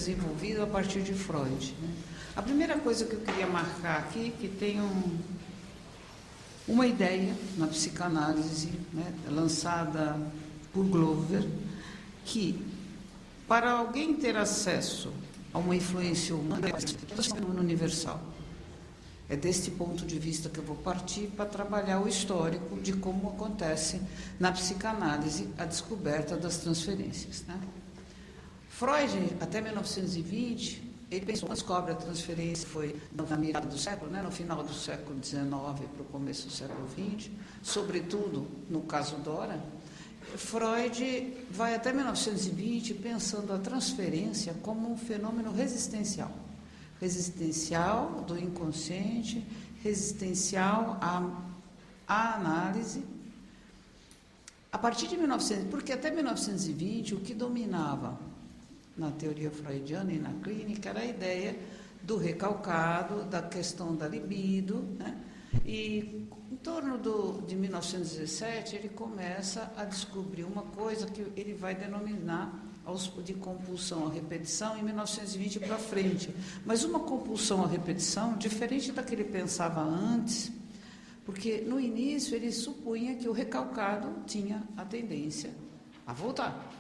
desenvolvido a partir de Freud, né? A primeira coisa que eu queria marcar aqui, que tem uma ideia na psicanálise, né, lançada por Glover, que para alguém ter acesso a uma influência humana, é um fenômeno universal. É deste ponto de vista que eu vou partir para trabalhar o histórico de como acontece na psicanálise a descoberta das transferências, né? Freud, até 1920, ele pensou que descobre a transferência, foi na mirada do século, né, no final do século XIX para o começo do século XX, sobretudo no caso Dora. Freud vai até 1920 pensando a transferência como um fenômeno resistencial. Resistencial do inconsciente, resistencial à análise. A partir de 1900, porque até 1920 o que dominava na teoria freudiana e na clínica era a ideia do recalcado, da questão da libido, né? E em torno de 1917 ele começa a descobrir uma coisa que ele vai denominar de compulsão à repetição em 1920 para frente, mas uma compulsão à repetição diferente da que ele pensava antes, porque no início ele supunha que o recalcado tinha a tendência a voltar.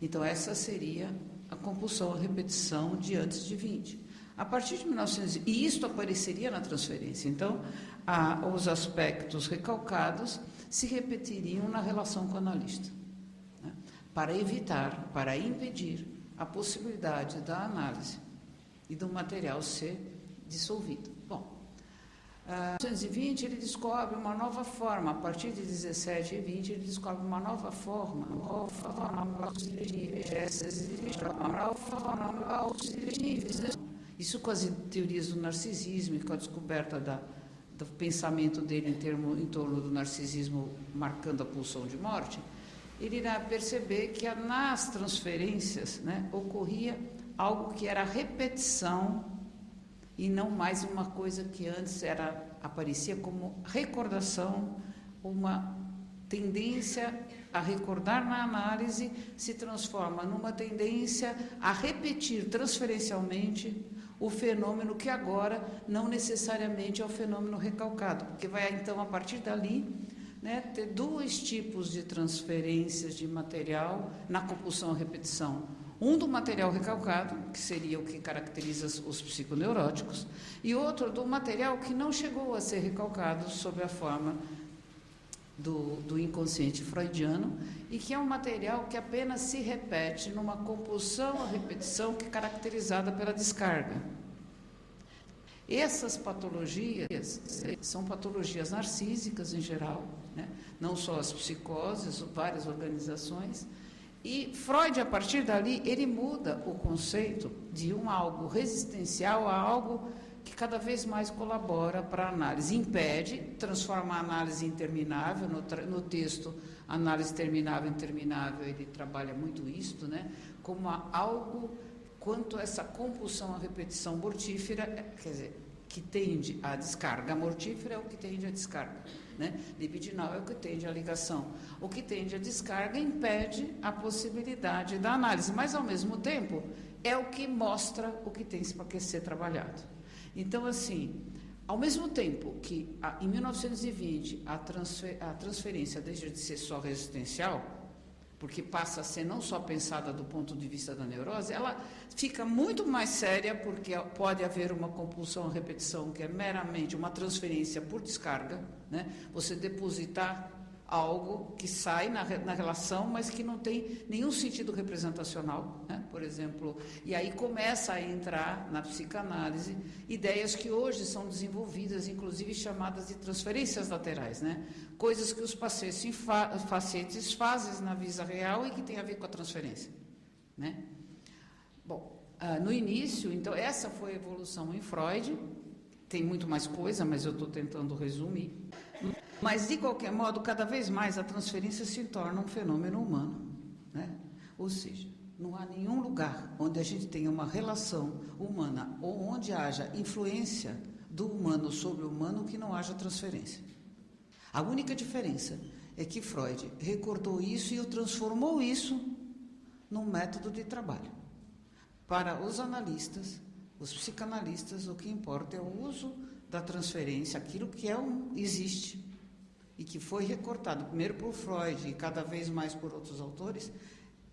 Então essa seria a compulsão à repetição de antes de 20. A partir de 1900, e isto apareceria na transferência, então os aspectos recalcados se repetiriam na relação com o analista, né, para evitar, para impedir a possibilidade da análise e do material ser dissolvido. Bom, em 1920 ele descobre uma nova forma, a partir de 17 e 20 ele descobre uma nova forma, isso com as teorias do narcisismo e com a descoberta do pensamento dele em torno do narcisismo marcando a pulsão de morte, ele irá perceber que nas transferências, né, ocorria algo que era repetição e não mais uma coisa que antes aparecia como recordação, uma tendência a recordar na análise se transforma numa tendência a repetir transferencialmente o fenômeno que agora não necessariamente é o fenômeno recalcado, porque vai então a partir dali, né, ter dois tipos de transferências de material na compulsão à repetição. Um do material recalcado, que seria o que caracteriza os psiconeuróticos, e outro do material que não chegou a ser recalcado sob a forma do inconsciente freudiano, e que é um material que apenas se repete numa compulsão à repetição que é caracterizada pela descarga. Essas patologias são patologias narcísicas em geral, né? Não só as psicoses, várias organizações. E Freud, a partir dali, ele muda o conceito de algo resistencial a algo que cada vez mais colabora para a análise. Impede, transforma a análise interminável. No texto Análise Terminável e Interminável, ele trabalha muito isto, né? Como algo quanto essa compulsão à repetição mortífera, quer dizer, que tende à descarga. A mortífera é o que tende à descarga, né? Libidinal é o que tende à ligação. O que tende à descarga impede a possibilidade da análise, mas, ao mesmo tempo, é o que mostra o que tem para ser trabalhado. Então, assim, ao mesmo tempo que, em 1920, a transferência deixa de ser só resistencial, porque passa a ser não só pensada do ponto de vista da neurose, ela fica muito mais séria, porque pode haver uma compulsão à repetição, que é meramente uma transferência por descarga, né? Você depositar algo que sai na relação, mas que não tem nenhum sentido representacional, né? Por exemplo, e aí começa a entrar na psicanálise ideias que hoje são desenvolvidas, inclusive chamadas de transferências laterais, né? Coisas que os pacientes fazem na vida real e que tem a ver com a transferência, né? Bom, no início, então, essa foi a evolução em Freud. Tem muito mais coisa, mas eu estou tentando resumir. Mas, de qualquer modo, cada vez mais a transferência se torna um fenômeno humano, né? Ou seja, não há nenhum lugar onde a gente tenha uma relação humana ou onde haja influência do humano sobre o humano que não haja transferência. A única diferença é que Freud recordou isso e transformou isso num método de trabalho. para os analistas, os psicanalistas, o que importa é o uso da transferência, aquilo que existe e que foi recortado primeiro por Freud e cada vez mais por outros autores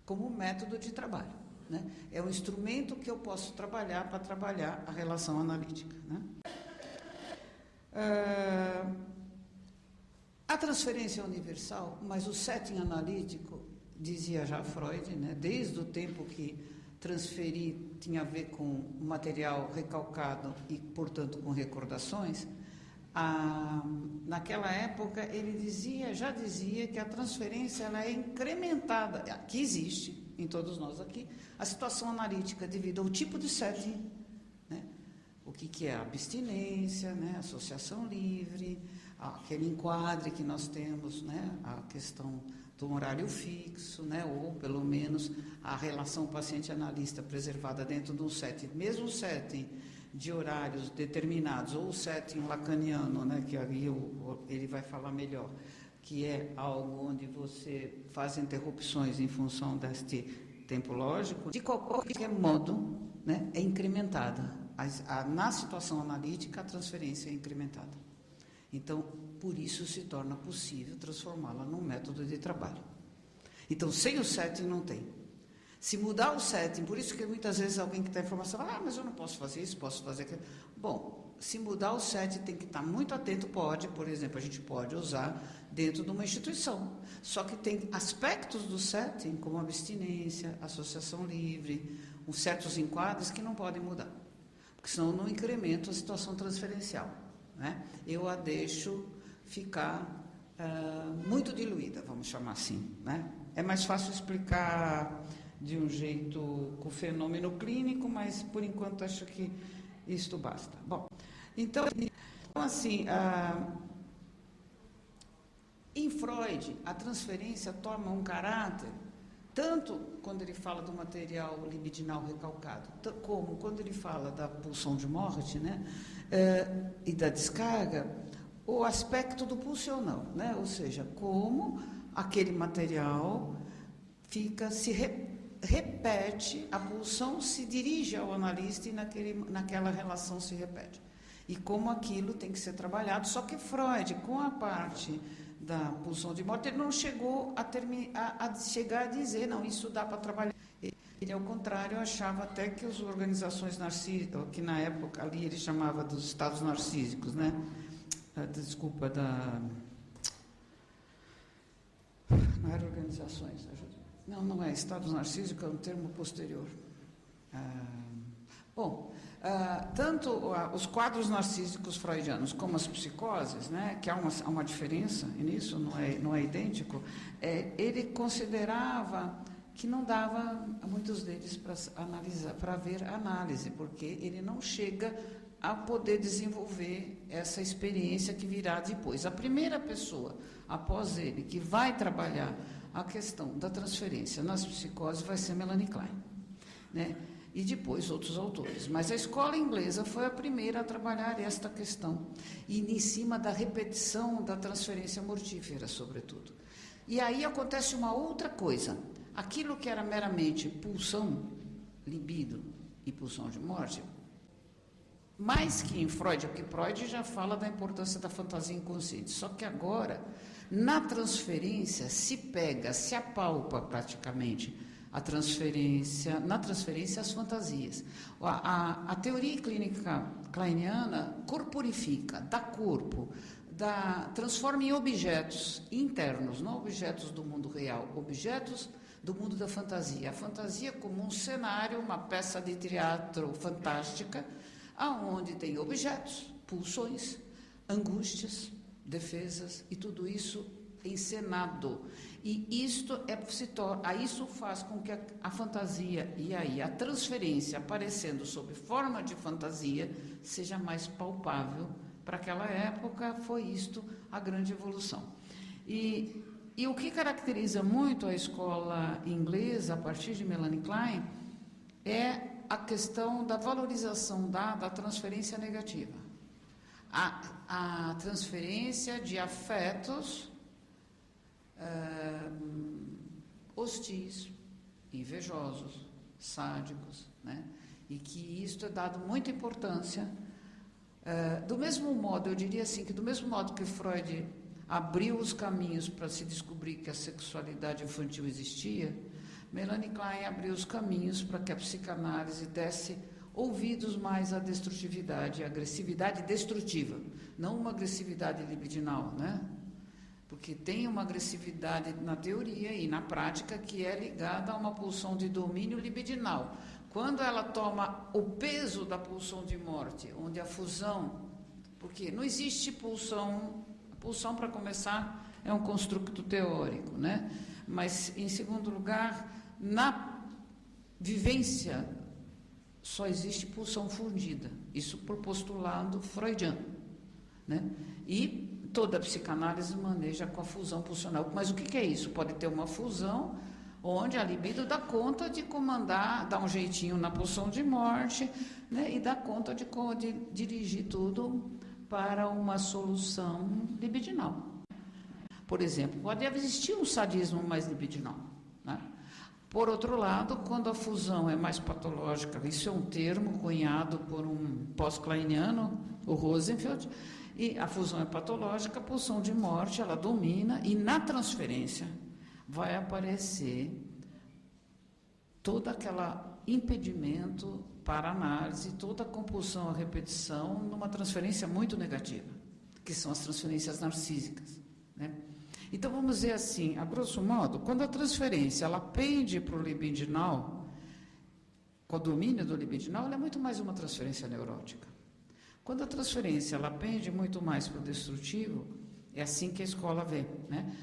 como método de trabalho, né? É um instrumento que eu posso trabalhar para trabalhar a relação analítica, né? A transferência é universal, mas o setting analítico, dizia já Freud, né, desde o tempo que transferir tinha a ver com material recalcado e, portanto, com recordações, naquela época ele já dizia que a transferência ela é incrementada, que existe em todos nós aqui, a situação analítica devido ao tipo de setting, né, o que é a abstinência, né, associação livre, aquele enquadre que nós temos, né, a questão do horário fixo, né, ou pelo menos a relação paciente-analista preservada dentro de um setting, mesmo o setting de horários determinados, ou o setting lacaniano, né, que aí ele vai falar melhor, que é algo onde você faz interrupções em função deste tempo lógico, de qualquer modo, né, é incrementada. Na situação analítica, a transferência é incrementada. Então, por isso se torna possível transformá-la num método de trabalho. Então, sem o setting não tem. Se mudar o setting, por isso que muitas vezes alguém que está em formação fala, mas eu não posso fazer isso, posso fazer aquilo. Bom, se mudar o setting tem que estar muito atento, por exemplo, a gente pode usar dentro de uma instituição. Só que tem aspectos do setting, como abstinência, associação livre, certos enquadres que não podem mudar. Porque senão eu não incremento a situação transferencial, né? Eu a deixo ficar muito diluída, vamos chamar assim, né? É mais fácil explicar de um jeito com o fenômeno clínico, mas por enquanto acho que isto basta. Bom, então assim, em Freud, a transferência toma um caráter, tanto quando ele fala do material libidinal recalcado, como quando ele fala da pulsão de morte, né, e da descarga, o aspecto do pulsional, né, ou seja, como aquele material se repete, a pulsão se dirige ao analista e naquela relação se repete. E como aquilo tem que ser trabalhado, só que Freud, com a parte da pulsão de morte, ele não chegou chegar a dizer, não, isso dá para trabalhar. Ele, ao contrário, achava até que as organizações narcísicas, que na época ali ele chamava dos estados narcísicos, né? Desculpa, não eram organizações, não é, estados narcísicos é um termo posterior. Tanto os quadros narcísicos freudianos como as psicoses, né, que há uma diferença nisso, não é idêntico, ele considerava que não dava a muitos deles para analisar, para ver análise, porque ele não chega a poder desenvolver essa experiência que virá depois. A primeira pessoa, após ele, que vai trabalhar a questão da transferência nas psicoses vai ser Melanie Klein, né? E depois outros autores. Mas a escola inglesa foi a primeira a trabalhar esta questão, e em cima da repetição da transferência mortífera, sobretudo. E aí acontece uma outra coisa. Aquilo que era meramente pulsão, libido e pulsão de morte, mais que em Freud, porque Freud já fala da importância da fantasia inconsciente. Só que agora, na transferência, se apalpa praticamente na transferência as fantasias. A teoria clínica kleiniana corporifica, dá corpo, transforma em objetos internos, não objetos do mundo real, objetos do mundo da fantasia. A fantasia como um cenário, uma peça de teatro fantástica, aonde tem objetos, pulsões, angústias, defesas e tudo isso encenado. E isso isso faz com que a fantasia e aí a transferência aparecendo sob forma de fantasia seja mais palpável. Para aquela época foi isto a grande evolução. E o que caracteriza muito a escola inglesa a partir de Melanie Klein é a questão da valorização da transferência negativa. A transferência de afetos hostis, invejosos, sádicos, né? E que isto é dado muita importância. Do mesmo modo, eu diria assim, que do mesmo modo que Freud abriu os caminhos para se descobrir que a sexualidade infantil existia, Melanie Klein abriu os caminhos para que a psicanálise desse ouvidos mais à destrutividade, à agressividade destrutiva, não uma agressividade libidinal, né? Porque tem uma agressividade na teoria e na prática que é ligada a uma pulsão de domínio libidinal. Quando ela toma o peso da pulsão de morte, onde a fusão, porque não existe pulsão, a pulsão, para começar, é um construto teórico, né? Mas, em segundo lugar, na vivência só existe pulsão fundida, isso por postulado freudiano, né? E toda a psicanálise maneja com a fusão pulsional. Mas o que é isso? Pode ter uma fusão onde a libido dá conta de comandar, dá um jeitinho na pulsão de morte, né? E dá conta de dirigir tudo para uma solução libidinal. Por exemplo, pode existir um sadismo mais libidinal, né? Por outro lado, quando a fusão é mais patológica, isso é um termo cunhado por um pós-kleiniano, o Rosenfeld, e a fusão é patológica, a pulsão de morte, ela domina, e na transferência vai aparecer todo aquele impedimento para análise, toda a compulsão à repetição numa transferência muito negativa, que são as transferências narcísicas, né? Então, vamos dizer assim, a grosso modo, quando a transferência ela pende para o libidinal, com o domínio do libidinal, ela é muito mais uma transferência neurótica. Quando a transferência ela pende muito mais para o destrutivo, é assim que a escola vê, né?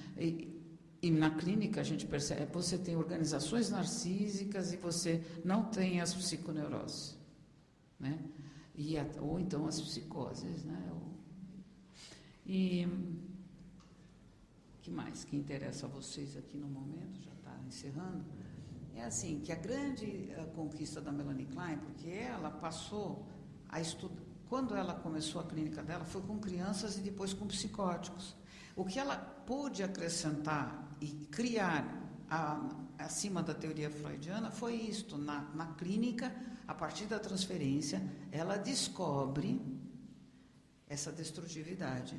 E na clínica a gente percebe, você tem organizações narcísicas e você não tem as psiconeuroses, né? Ou então as psicoses, né? E que mais que interessa a vocês aqui no momento, já está encerrando, é assim, que a grande conquista da Melanie Klein, porque ela passou a estudar, quando ela começou a clínica dela, foi com crianças e depois com psicóticos. O que ela pôde acrescentar e criar acima da teoria freudiana foi isto, na clínica, a partir da transferência, ela descobre essa destrutividade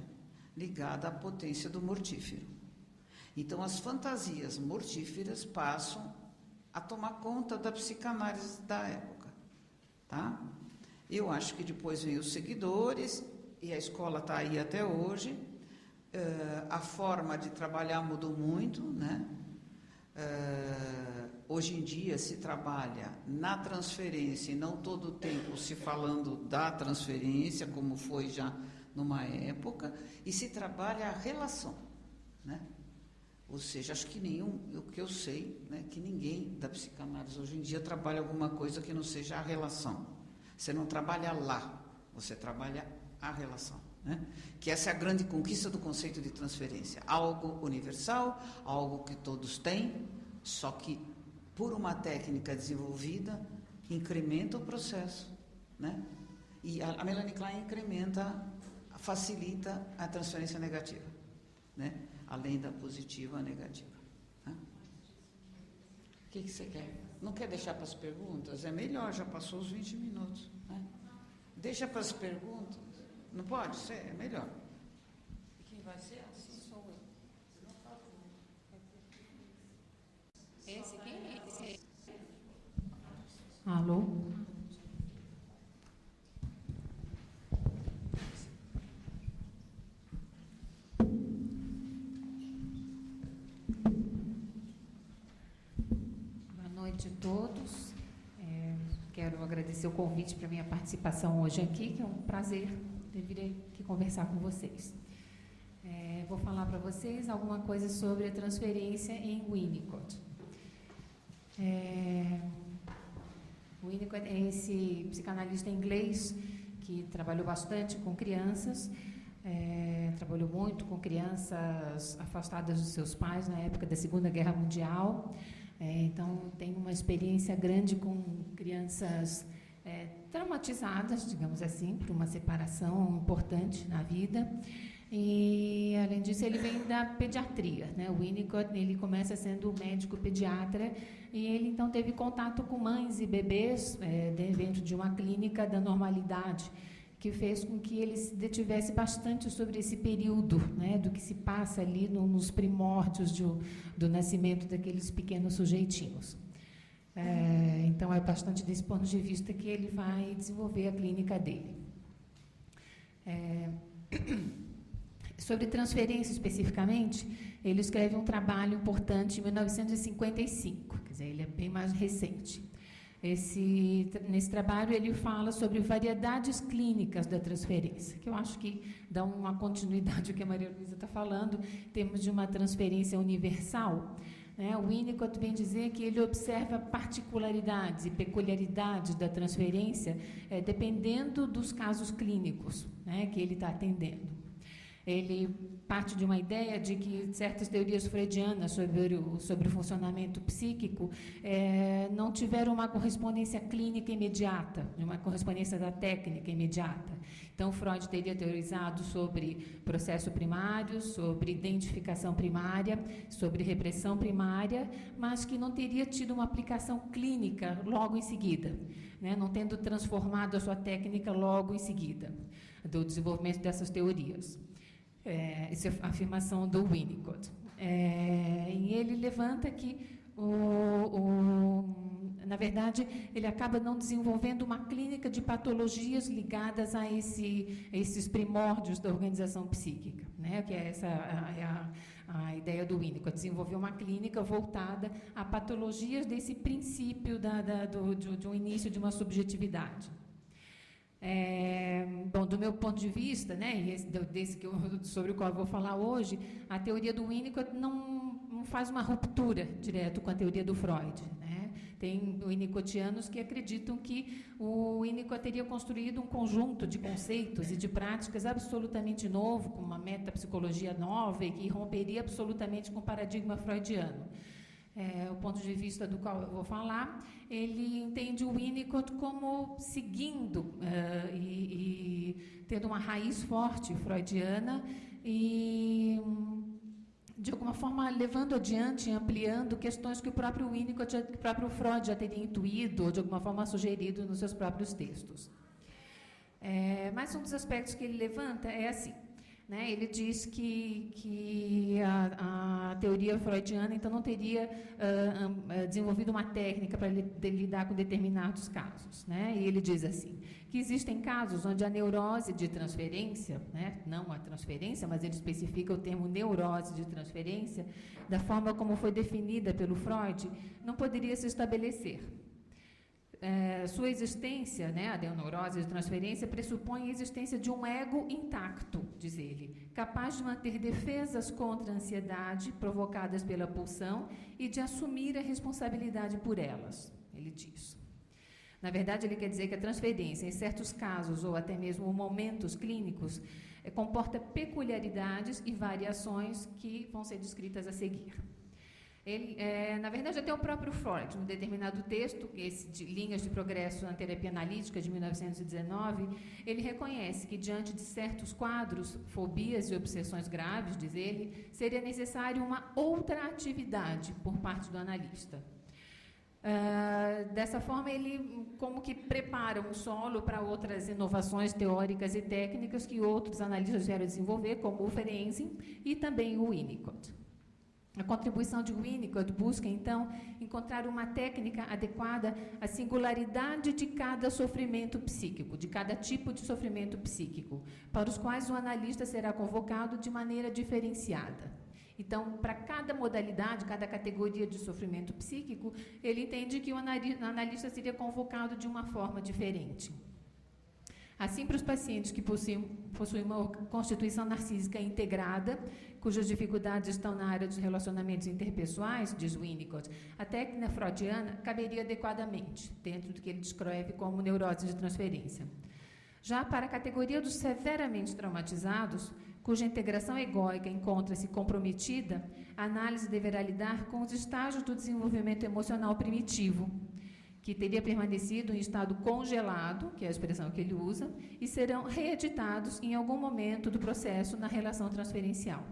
ligada à potência do mortífero. Então, as fantasias mortíferas passam a tomar conta da psicanálise da época, tá? Eu acho que depois vem os seguidores, e a escola está aí até hoje. A forma de trabalhar mudou muito, né? Hoje em dia se trabalha na transferência e não todo o tempo se falando da transferência, como foi já numa época, e se trabalha a relação, né? Ou seja, acho que o que eu sei, né, que ninguém da psicanálise hoje em dia trabalha alguma coisa que não seja a relação. Você não trabalha lá, você trabalha a relação, né? Que essa é a grande conquista do conceito de transferência. Algo universal, algo que todos têm, só que por uma técnica desenvolvida, incrementa o processo, né? E a Melanie Klein facilita a transferência negativa, né? Além da positiva, a negativa. Né? O que você quer? Não quer deixar para as perguntas? É melhor, já passou os 20 minutos. Né? Deixa para as perguntas. Não pode ser? É melhor. E quem vai ser? Assim sou eu. Esse quem é? Esse? Alô? Boa noite a todos. Quero agradecer o convite para a minha participação hoje aqui, que é um prazer vir aqui conversar com vocês. Vou falar para vocês alguma coisa sobre a transferência em Winnicott. Winnicott é esse psicanalista inglês que trabalhou bastante com crianças, trabalhou muito com crianças afastadas dos seus pais na época da Segunda Guerra Mundial. Então, tem uma experiência grande com crianças traumatizadas, digamos assim, por uma separação importante na vida. E, além disso, ele vem da pediatria, né? O Winnicott, ele começa sendo médico pediatra e ele, então, teve contato com mães e bebês dentro de uma clínica da normalidade, que fez com que ele se detivesse bastante sobre esse período, né, do que se passa ali nos primórdios do nascimento daqueles pequenos sujeitinhos. Então, é bastante desse ponto de vista que ele vai desenvolver a clínica dele. Sobre transferência especificamente, ele escreve um trabalho importante em 1955, quer dizer, ele é bem mais recente. Nesse trabalho ele fala sobre variedades clínicas da transferência, que eu acho que dá uma continuidade ao que a Maria Luísa está falando, em termos de uma transferência universal. O Winnicott vem dizer que ele observa particularidades e peculiaridades da transferência dependendo dos casos clínicos, né, que ele está atendendo. Ele parte de uma ideia de que certas teorias freudianas sobre o funcionamento psíquico não tiveram uma correspondência clínica imediata, uma correspondência da técnica imediata. Então, Freud teria teorizado sobre processo primário, sobre identificação primária, sobre repressão primária, mas que não teria tido uma aplicação clínica logo em seguida, né, não tendo transformado a sua técnica logo em seguida do desenvolvimento dessas teorias. Essa é a afirmação do Winnicott. E ele levanta que, na verdade, ele acaba não desenvolvendo uma clínica de patologias ligadas a esses primórdios da organização psíquica, né? Que é essa a ideia do Winnicott, desenvolver uma clínica voltada a patologias desse princípio de um início de uma subjetividade. Bom, do meu ponto de vista, né, sobre o qual eu vou falar hoje, a teoria do Winnicott não faz uma ruptura direto com a teoria do Freud, né? Tem winnicottianos que acreditam que o Winnicott teria construído um conjunto de conceitos e de práticas absolutamente novo, com uma metapsicologia nova e que romperia absolutamente com o paradigma freudiano. O ponto de vista do qual eu vou falar, ele entende o Winnicott como seguindo e tendo uma raiz forte freudiana e, de alguma forma, levando adiante e ampliando questões que o próprio Winnicott, que o próprio Freud já teria intuído ou, de alguma forma, sugerido nos seus próprios textos. Mas um dos aspectos que ele levanta é assim, né, ele diz que a teoria freudiana, então, não teria desenvolvido uma técnica para lidar com determinados casos, né? E ele diz assim, que existem casos onde a neurose de transferência, né, não a transferência, mas ele especifica o termo neurose de transferência, da forma como foi definida pelo Freud, não poderia se estabelecer. Sua existência, né, a neurose de transferência, pressupõe a existência de um ego intacto, diz ele, capaz de manter defesas contra a ansiedade provocadas pela pulsão e de assumir a responsabilidade por elas, ele diz. Na verdade, ele quer dizer que a transferência, em certos casos ou até mesmo momentos clínicos, comporta peculiaridades e variações que vão ser descritas a seguir. Na verdade, até o próprio Freud, num determinado texto, esse de Linhas de Progresso na Terapia Analítica, de 1919, ele reconhece que, diante de certos quadros, fobias e obsessões graves, diz ele, seria necessário uma outra atividade por parte do analista. Dessa forma, ele como que prepara um solo para outras inovações teóricas e técnicas que outros analistas vieram desenvolver, como o Ferenczi e também o Winnicott. A contribuição de Winnicott busca, então, encontrar uma técnica adequada à singularidade de cada sofrimento psíquico, de cada tipo de sofrimento psíquico, para os quais o analista será convocado de maneira diferenciada. Então, para cada modalidade, cada categoria de sofrimento psíquico, ele entende que o analista seria convocado de uma forma diferente. Assim, para os pacientes que possuem uma constituição narcísica integrada, cujas dificuldades estão na área dos relacionamentos interpessoais, diz Winnicott, a técnica freudiana caberia adequadamente, dentro do que ele descreve como neurose de transferência. Já para a categoria dos severamente traumatizados, cuja integração egóica encontra-se comprometida, a análise deverá lidar com os estágios do desenvolvimento emocional primitivo, que teria permanecido em estado congelado, que é a expressão que ele usa, e serão reeditados em algum momento do processo na relação transferencial.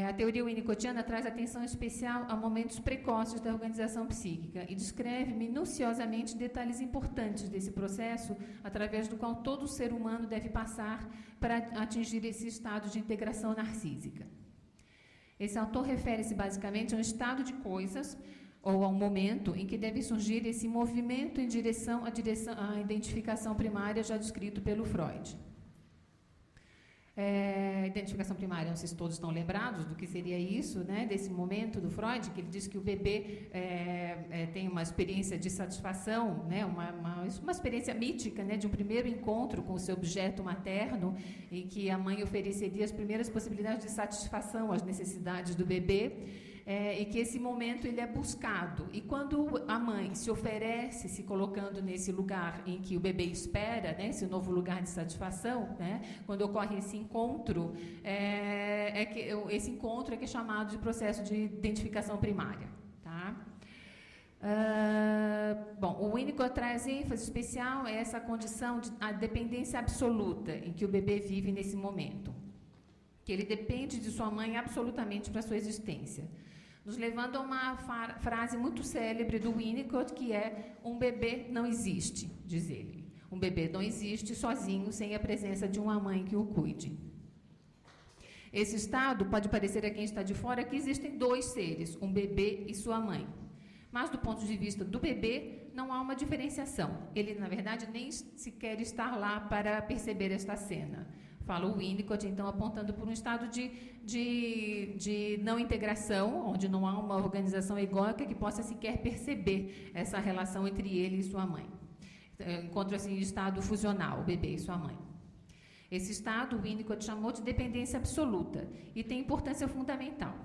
A teoria winnicottiana traz atenção especial a momentos precoces da organização psíquica e descreve minuciosamente detalhes importantes desse processo, através do qual todo ser humano deve passar para atingir esse estado de integração narcísica. Esse autor refere-se basicamente a um estado de coisas ou a um momento em que deve surgir esse movimento em direção à identificação primária já descrito pelo Freud. Identificação primária, não sei se todos estão lembrados do que seria isso, né, desse momento do Freud, que ele diz que o bebê tem uma experiência de satisfação, né, uma experiência mítica, né, de um primeiro encontro com o seu objeto materno, em que a mãe ofereceria as primeiras possibilidades de satisfação às necessidades do bebê. E que esse momento ele é buscado. E quando a mãe se oferece, se colocando nesse lugar em que o bebê espera, né, esse novo lugar de satisfação, né, quando ocorre esse encontro, esse encontro é que é chamado de processo de identificação primária. Tá? Bom, o Winnicott traz ênfase especial a essa condição de a dependência absoluta em que o bebê vive nesse momento, que ele depende de sua mãe absolutamente para a sua existência. Nos levando a uma frase muito célebre do Winnicott, que é: um bebê não existe, diz ele. Um bebê não existe sozinho, sem a presença de uma mãe que o cuide. Esse estado pode parecer a quem está de fora que existem dois seres, um bebê e sua mãe. Mas, do ponto de vista do bebê, não há uma diferenciação. Ele, na verdade, nem sequer está lá para perceber esta cena. Fala o Winnicott, então, apontando por um estado de não integração, onde não há uma organização egóica que possa sequer perceber essa relação entre ele e sua mãe. Encontra-se em estado fusional, o bebê e sua mãe. Esse estado, o Winnicott chamou de dependência absoluta e tem importância fundamental.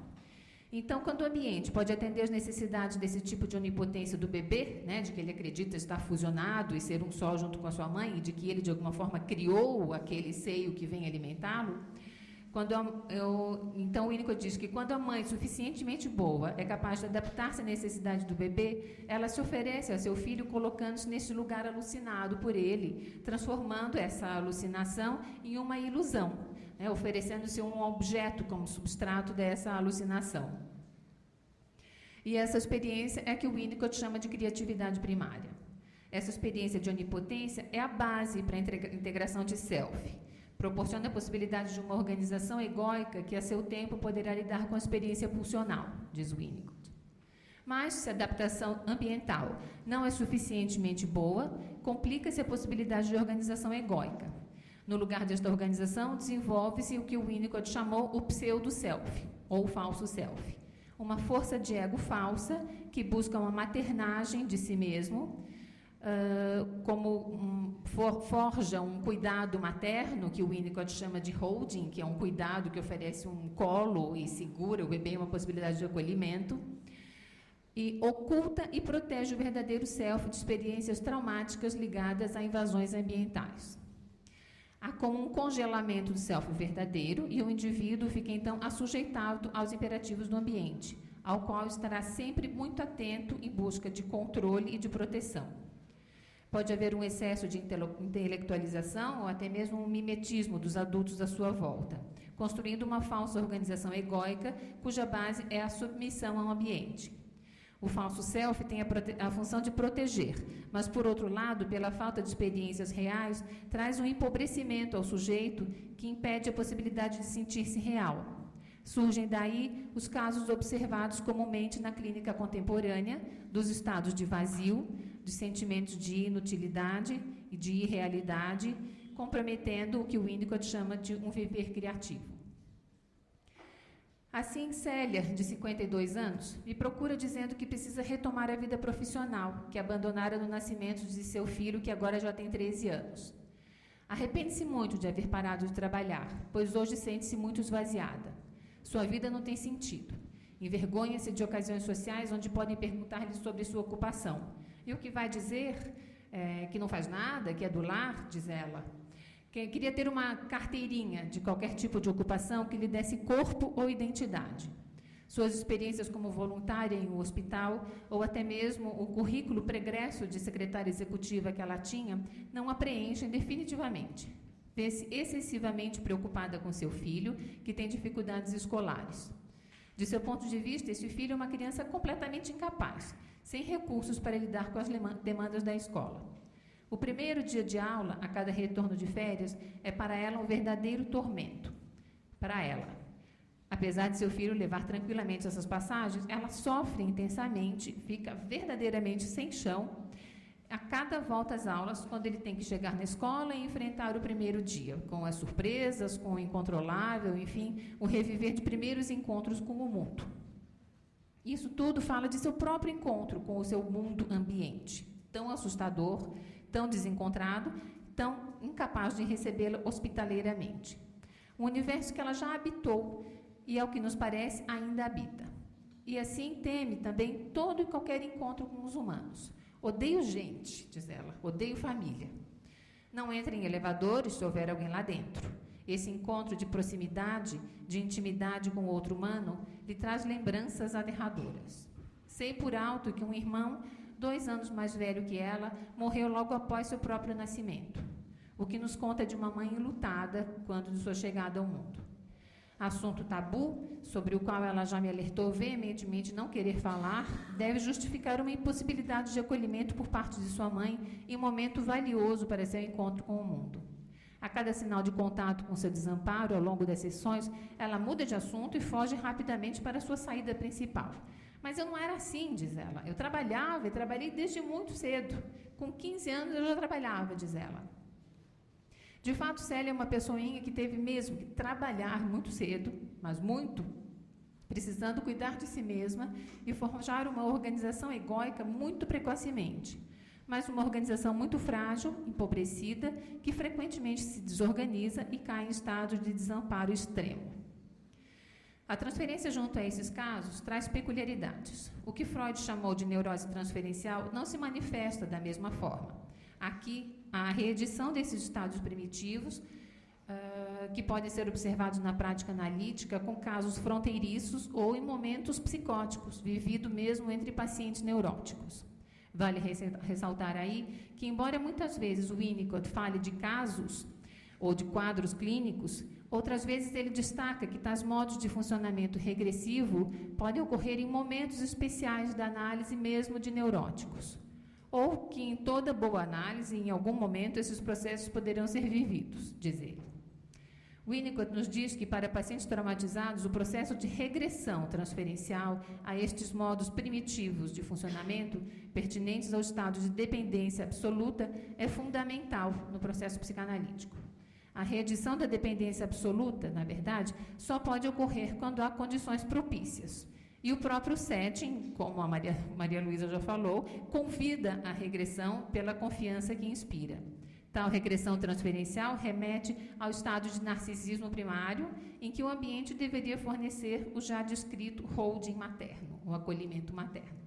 Então, quando o ambiente pode atender às necessidades desse tipo de onipotência do bebê, né, de que ele acredita estar fusionado e ser um só junto com a sua mãe, e de que ele, de alguma forma, criou aquele seio que vem alimentá-lo, então o Winnicott diz que quando a mãe suficientemente boa é capaz de adaptar-se à necessidade do bebê, ela se oferece a seu filho colocando-se nesse lugar alucinado por ele, transformando essa alucinação em uma ilusão, né, oferecendo-se um objeto como substrato dessa alucinação. E essa experiência é que o Winnicott chama de criatividade primária. Essa experiência de onipotência é a base para a integração de self. Proporciona a possibilidade de uma organização egóica que, a seu tempo, poderá lidar com a experiência pulsional, diz Winnicott. Mas, se a adaptação ambiental não é suficientemente boa, complica-se a possibilidade de organização egóica. No lugar desta organização, desenvolve-se o que o Winnicott chamou o pseudo-self, ou falso self. Uma força de ego falsa que busca uma maternagem de si mesmo, forja um cuidado materno, que o Winnicott chama de holding, que é um cuidado que oferece um colo e segura o bebê, uma possibilidade de acolhimento, e oculta e protege o verdadeiro self de experiências traumáticas ligadas a invasões ambientais. Há como um congelamento do self verdadeiro e o indivíduo fica, então, assujeitado aos imperativos do ambiente, ao qual estará sempre muito atento em busca de controle e de proteção. Pode haver um excesso de intelectualização ou até mesmo um mimetismo dos adultos à sua volta, construindo uma falsa organização egóica cuja base é a submissão ao ambiente. O falso self tem a função de proteger, mas, por outro lado, pela falta de experiências reais, traz um empobrecimento ao sujeito que impede a possibilidade de sentir-se real. Surgem daí os casos observados comumente na clínica contemporânea dos estados de vazio, de sentimentos de inutilidade e de irrealidade, comprometendo o que o Winnicott chama de um viver criativo. Assim, Célia, de 52 anos, me procura dizendo que precisa retomar a vida profissional, que abandonara no nascimento de seu filho, que agora já tem 13 anos. Arrepende-se muito de haver parado de trabalhar, pois hoje sente-se muito esvaziada. Sua vida não tem sentido. Envergonha-se de ocasiões sociais onde podem perguntar-lhe sobre sua ocupação. E o que vai dizer? Que não faz nada, que é do lar, diz ela. Que queria ter uma carteirinha de qualquer tipo de ocupação que lhe desse corpo ou identidade. Suas experiências como voluntária em um hospital, ou até mesmo o currículo pregresso de secretária executiva que ela tinha, não a preenchem definitivamente. Vê-se excessivamente preocupada com seu filho, que tem dificuldades escolares. De seu ponto de vista, esse filho é uma criança completamente incapaz, sem recursos para lidar com as demandas da escola. O primeiro dia de aula, a cada retorno de férias, é para ela um verdadeiro tormento. Para ela. Apesar de seu filho levar tranquilamente essas passagens, ela sofre intensamente, fica verdadeiramente sem chão, a cada volta às aulas, quando ele tem que chegar na escola e enfrentar o primeiro dia, com as surpresas, com o incontrolável, enfim, o reviver de primeiros encontros com o mundo. Isso tudo fala de seu próprio encontro com o seu mundo ambiente, tão assustador, tão desencontrado, tão incapaz de recebê-la hospitaleiramente. Um universo que ela já habitou e, ao que nos parece, ainda habita. E assim teme também todo e qualquer encontro com os humanos. Odeio gente, diz ela, odeio família. Não entra em elevadores se houver alguém lá dentro. Esse encontro de proximidade, de intimidade com o outro humano, lhe traz lembranças aterradoras. Sei por alto que um irmão, 2 anos mais velho que ela, morreu logo após seu próprio nascimento, o que nos conta de uma mãe enlutada quando de sua chegada ao mundo. Assunto tabu, sobre o qual ela já me alertou veementemente não querer falar, deve justificar uma impossibilidade de acolhimento por parte de sua mãe em um momento valioso para seu encontro com o mundo. A cada sinal de contato com seu desamparo ao longo das sessões, ela muda de assunto e foge rapidamente para sua saída principal. Mas eu não era assim, diz ela. Eu trabalhava e trabalhei desde muito cedo. Com 15 anos eu já trabalhava, diz ela. De fato, Célia é uma pessoinha que teve mesmo que trabalhar muito cedo, mas muito, precisando cuidar de si mesma e forjar uma organização egóica muito precocemente, mas uma organização muito frágil, empobrecida, que frequentemente se desorganiza e cai em estado de desamparo extremo. A transferência junto a esses casos traz peculiaridades. O que Freud chamou de neurose transferencial não se manifesta da mesma forma. Aqui, a reedição desses estados primitivos, que podem ser observados na prática analítica com casos fronteiriços ou em momentos psicóticos, vivido mesmo entre pacientes neuróticos. Vale ressaltar aí que, embora muitas vezes o Winnicott fale de casos ou de quadros clínicos, outras vezes ele destaca que tais modos de funcionamento regressivo podem ocorrer em momentos especiais da análise mesmo de neuróticos, ou que em toda boa análise, em algum momento, esses processos poderão ser vividos, diz ele. Winnicott nos diz que, para pacientes traumatizados, o processo de regressão transferencial a estes modos primitivos de funcionamento, pertinentes ao estado de dependência absoluta, é fundamental no processo psicanalítico. A reedição da dependência absoluta, na verdade, só pode ocorrer quando há condições propícias. E o próprio setting, como a Maria Luísa já falou, convida à regressão pela confiança que inspira. Tal regressão transferencial remete ao estado de narcisismo primário, em que o ambiente deveria fornecer o já descrito holding materno, o acolhimento materno.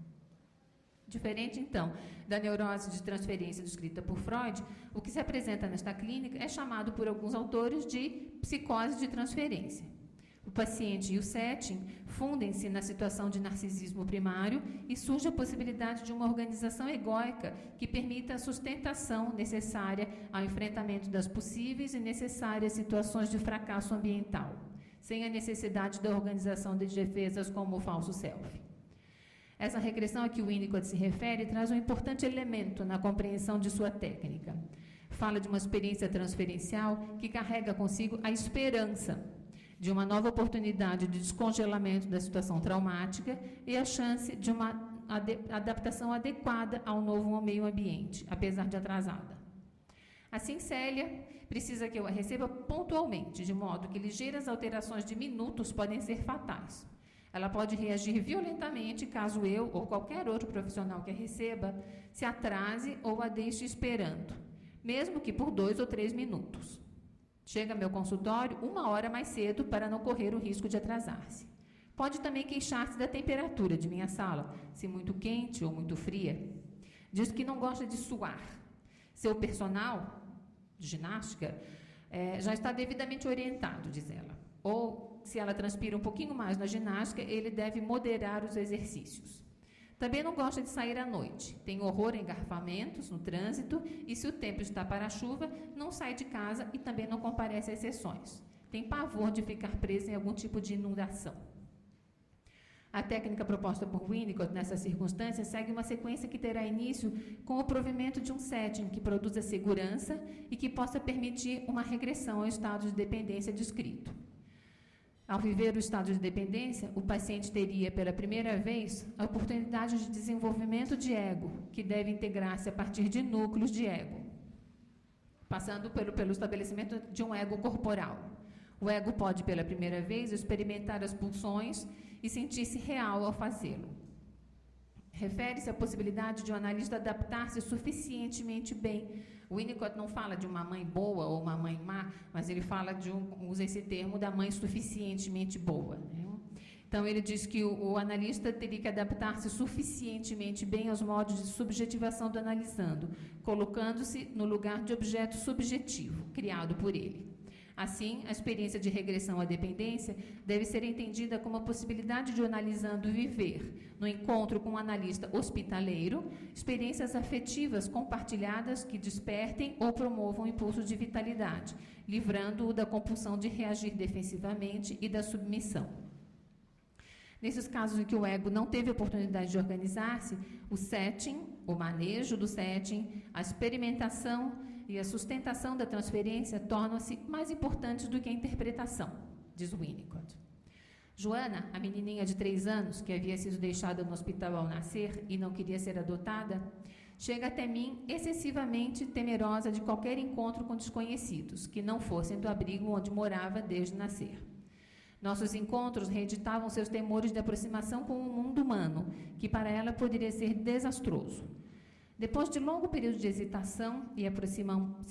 Diferente, então, da neurose de transferência descrita por Freud, o que se apresenta nesta clínica é chamado por alguns autores de psicose de transferência. O paciente e o setting fundem-se na situação de narcisismo primário e surge a possibilidade de uma organização egóica que permita a sustentação necessária ao enfrentamento das possíveis e necessárias situações de fracasso ambiental, sem a necessidade da organização de defesas como o falso self. Essa regressão a que o Winnicott se refere traz um importante elemento na compreensão de sua técnica. Fala de uma experiência transferencial que carrega consigo a esperança de uma nova oportunidade de descongelamento da situação traumática e a chance de uma adaptação adequada ao novo meio ambiente, apesar de atrasada. Assim, Célia precisa que eu a receba pontualmente, de modo que ligeiras alterações de minutos podem ser fatais. Ela pode reagir violentamente caso eu ou qualquer outro profissional que a receba se atrase ou a deixe esperando, mesmo que por 2 ou 3 minutos. Chega ao meu consultório 1 hora mais cedo para não correr o risco de atrasar-se. Pode também queixar-se da temperatura de minha sala, se muito quente ou muito fria. Diz que não gosta de suar. Seu personal de ginástica já está devidamente orientado, diz ela. Ou se ela transpira um pouquinho mais na ginástica, ele deve moderar os exercícios. Também não gosta de sair à noite, tem horror a engarrafamentos no trânsito e, se o tempo está para a chuva, não sai de casa e também não comparece às sessões. Tem pavor de ficar preso em algum tipo de inundação. A técnica proposta por Winnicott nessa circunstância segue uma sequência que terá início com o provimento de um setting que produza segurança e que possa permitir uma regressão ao estado de dependência descrito. Ao viver o estado de dependência, o paciente teria, pela primeira vez, a oportunidade de desenvolvimento de ego, que deve integrar-se a partir de núcleos de ego, passando pelo estabelecimento de um ego corporal. O ego pode, pela primeira vez, experimentar as pulsões e sentir-se real ao fazê-lo. Refere-se à possibilidade de um analista adaptar-se suficientemente bem. O Winnicott não fala de uma mãe boa ou uma mãe má, mas ele fala usa esse termo da mãe suficientemente boa, né? Então, ele diz que o analista teria que adaptar-se suficientemente bem aos modos de subjetivação do analisando, colocando-se no lugar de objeto subjetivo, criado por ele. Assim, a experiência de regressão à dependência deve ser entendida como a possibilidade de o analisando viver, no encontro com um analista hospitaleiro, experiências afetivas compartilhadas que despertem ou promovam impulsos de vitalidade, livrando-o da compulsão de reagir defensivamente e da submissão. Nesses casos em que o ego não teve oportunidade de organizar-se, o setting, o manejo do setting, a experimentação e a sustentação da transferência tornam-se mais importantes do que a interpretação, diz Winnicott. Joana, a menininha de 3 anos, que havia sido deixada no hospital ao nascer e não queria ser adotada, chega até mim excessivamente temerosa de qualquer encontro com desconhecidos, que não fossem do abrigo onde morava desde nascer. Nossos encontros reeditavam seus temores de aproximação com o mundo humano, que para ela poderia ser desastroso. Depois de longo período de hesitação e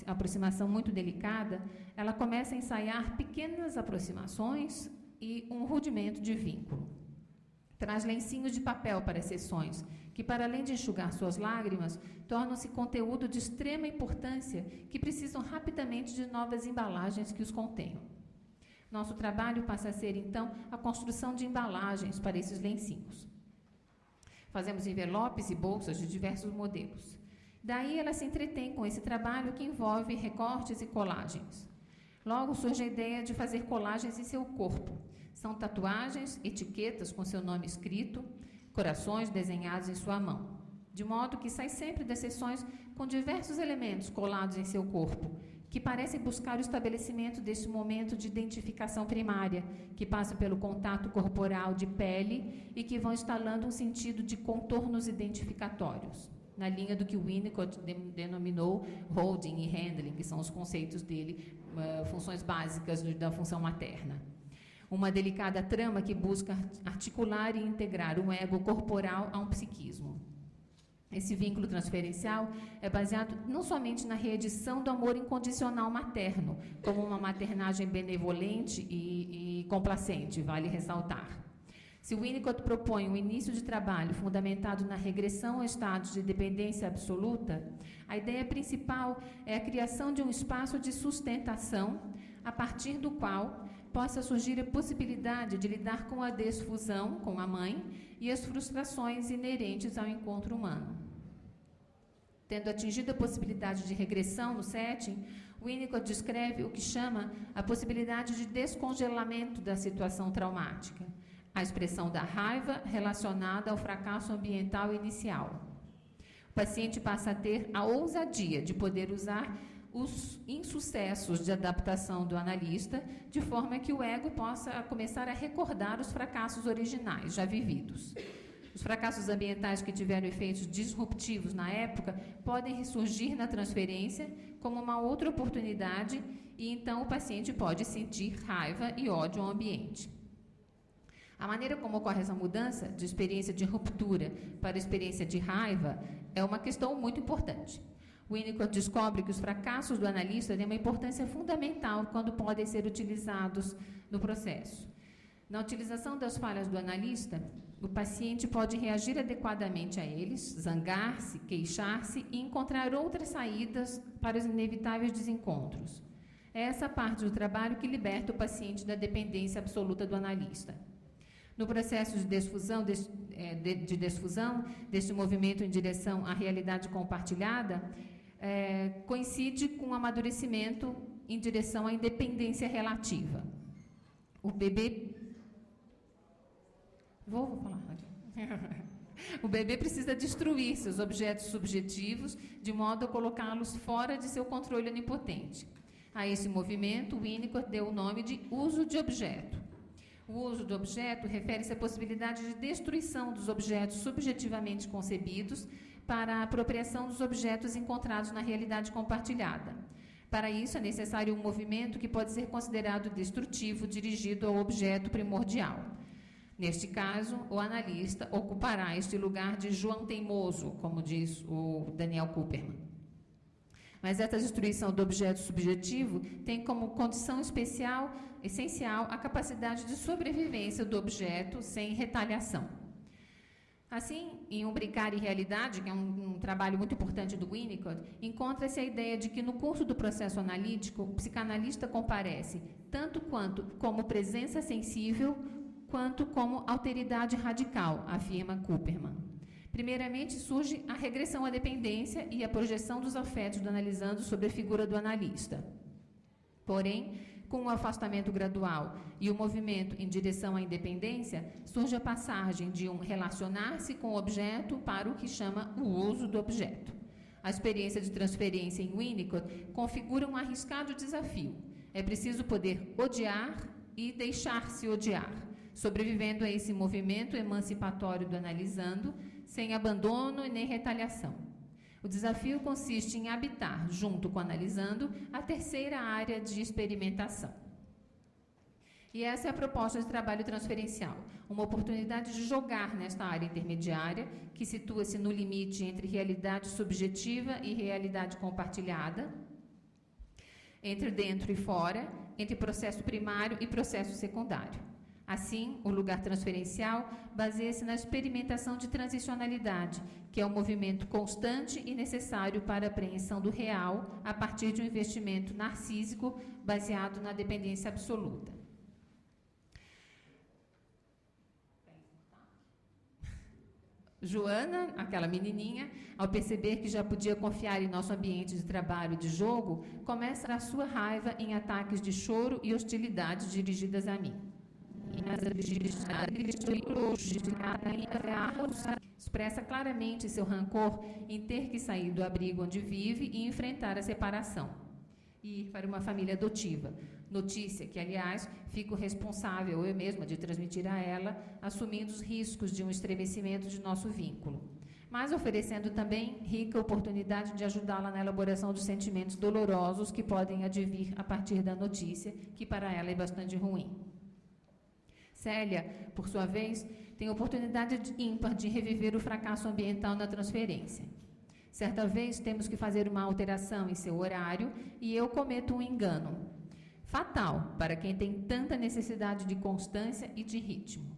aproximação muito delicada, ela começa a ensaiar pequenas aproximações e um rudimento de vínculo. Traz lencinhos de papel para as sessões, que, para além de enxugar suas lágrimas, tornam-se conteúdo de extrema importância que precisam rapidamente de novas embalagens que os contenham. Nosso trabalho passa a ser, então, a construção de embalagens para esses lencinhos. Fazemos envelopes e bolsas de diversos modelos. Daí ela se entretém com esse trabalho que envolve recortes e colagens. Logo surge a ideia de fazer colagens em seu corpo. São tatuagens, etiquetas com seu nome escrito, corações desenhados em sua mão. De modo que sai sempre das sessões com diversos elementos colados em seu corpo, que parecem buscar o estabelecimento desse momento de identificação primária, que passa pelo contato corporal de pele e que vão instalando um sentido de contornos identificatórios, na linha do que Winnicott denominou holding e handling, que são os conceitos dele, funções básicas da função materna. Uma delicada trama que busca articular e integrar um ego corporal a um psiquismo. Esse vínculo transferencial é baseado não somente na reedição do amor incondicional materno, como uma maternagem benevolente e complacente, vale ressaltar. Se Winnicott propõe um início de trabalho fundamentado na regressão a estados de dependência absoluta, a ideia principal é a criação de um espaço de sustentação a partir do qual possa surgir a possibilidade de lidar com a desfusão com a mãe e as frustrações inerentes ao encontro humano. Tendo atingido a possibilidade de regressão no setting, Winnicott descreve o que chama a possibilidade de descongelamento da situação traumática, a expressão da raiva relacionada ao fracasso ambiental inicial. O paciente passa a ter a ousadia de poder usar os insucessos de adaptação do analista, de forma que o ego possa começar a recordar os fracassos originais já vividos. Os fracassos ambientais que tiveram efeitos disruptivos na época podem ressurgir na transferência como uma outra oportunidade e então o paciente pode sentir raiva e ódio ao ambiente. A maneira como ocorre essa mudança de experiência de ruptura para experiência de raiva é uma questão muito importante. Winnicott descobre que os fracassos do analista têm uma importância fundamental quando podem ser utilizados no processo. Na utilização das falhas do analista, o paciente pode reagir adequadamente a eles, zangar-se, queixar-se e encontrar outras saídas para os inevitáveis desencontros. É essa parte do trabalho que liberta o paciente da dependência absoluta do analista. No processo de desfusão deste movimento em direção à realidade compartilhada, coincide com o amadurecimento em direção à independência relativa. O bebê... Vou falar aqui. O bebê precisa destruir seus objetos subjetivos de modo a colocá-los fora de seu controle onipotente. A esse movimento, Winnicott deu o nome de uso de objeto. O uso do objeto refere-se à possibilidade de destruição dos objetos subjetivamente concebidos para a apropriação dos objetos encontrados na realidade compartilhada. Para isso, é necessário um movimento que pode ser considerado destrutivo, dirigido ao objeto primordial. Neste caso, o analista ocupará este lugar de João Teimoso, como diz o Daniel Kuperman. Mas essa destruição do objeto subjetivo tem como condição essencial a capacidade de sobrevivência do objeto sem retaliação. Assim, em Um Brincar e Realidade, que é um trabalho muito importante do Winnicott, encontra-se a ideia de que no curso do processo analítico, o psicanalista comparece tanto como presença sensível, quanto como alteridade radical, afirma Kuperman. Primeiramente, surge a regressão à dependência e a projeção dos afetos do analisando sobre a figura do analista. Porém, com o afastamento gradual e o movimento em direção à independência, surge a passagem de um relacionar-se com o objeto para o que chama o uso do objeto. A experiência de transferência em Winnicott configura um arriscado desafio. É preciso poder odiar e deixar-se odiar, sobrevivendo a esse movimento emancipatório do analisando, sem abandono e nem retaliação. O desafio consiste em habitar, junto com o analisando, a terceira área de experimentação. E essa é a proposta de trabalho transferencial, uma oportunidade de jogar nesta área intermediária, que situa-se no limite entre realidade subjetiva e realidade compartilhada, entre dentro e fora, entre processo primário e processo secundário. Assim, o lugar transferencial baseia-se na experimentação de transicionalidade, que é um movimento constante e necessário para a apreensão do real a partir de um investimento narcísico baseado na dependência absoluta. Joana, aquela menininha, ao perceber que já podia confiar em nosso ambiente de trabalho e de jogo, começa a sua raiva em ataques de choro e hostilidade dirigidas a mim. Expressa claramente seu rancor em ter que sair do abrigo onde vive e enfrentar a separação e ir para uma família adotiva. Notícia que, aliás, fico responsável eu mesma de transmitir a ela, assumindo os riscos de um estremecimento de nosso vínculo, mas oferecendo também rica oportunidade de ajudá-la na elaboração dos sentimentos dolorosos que podem advir a partir da notícia, que para ela é bastante ruim. Célia, por sua vez, tem oportunidade ímpar de reviver o fracasso ambiental na transferência. Certa vez temos que fazer uma alteração em seu horário e eu cometo um engano. Fatal para quem tem tanta necessidade de constância e de ritmo.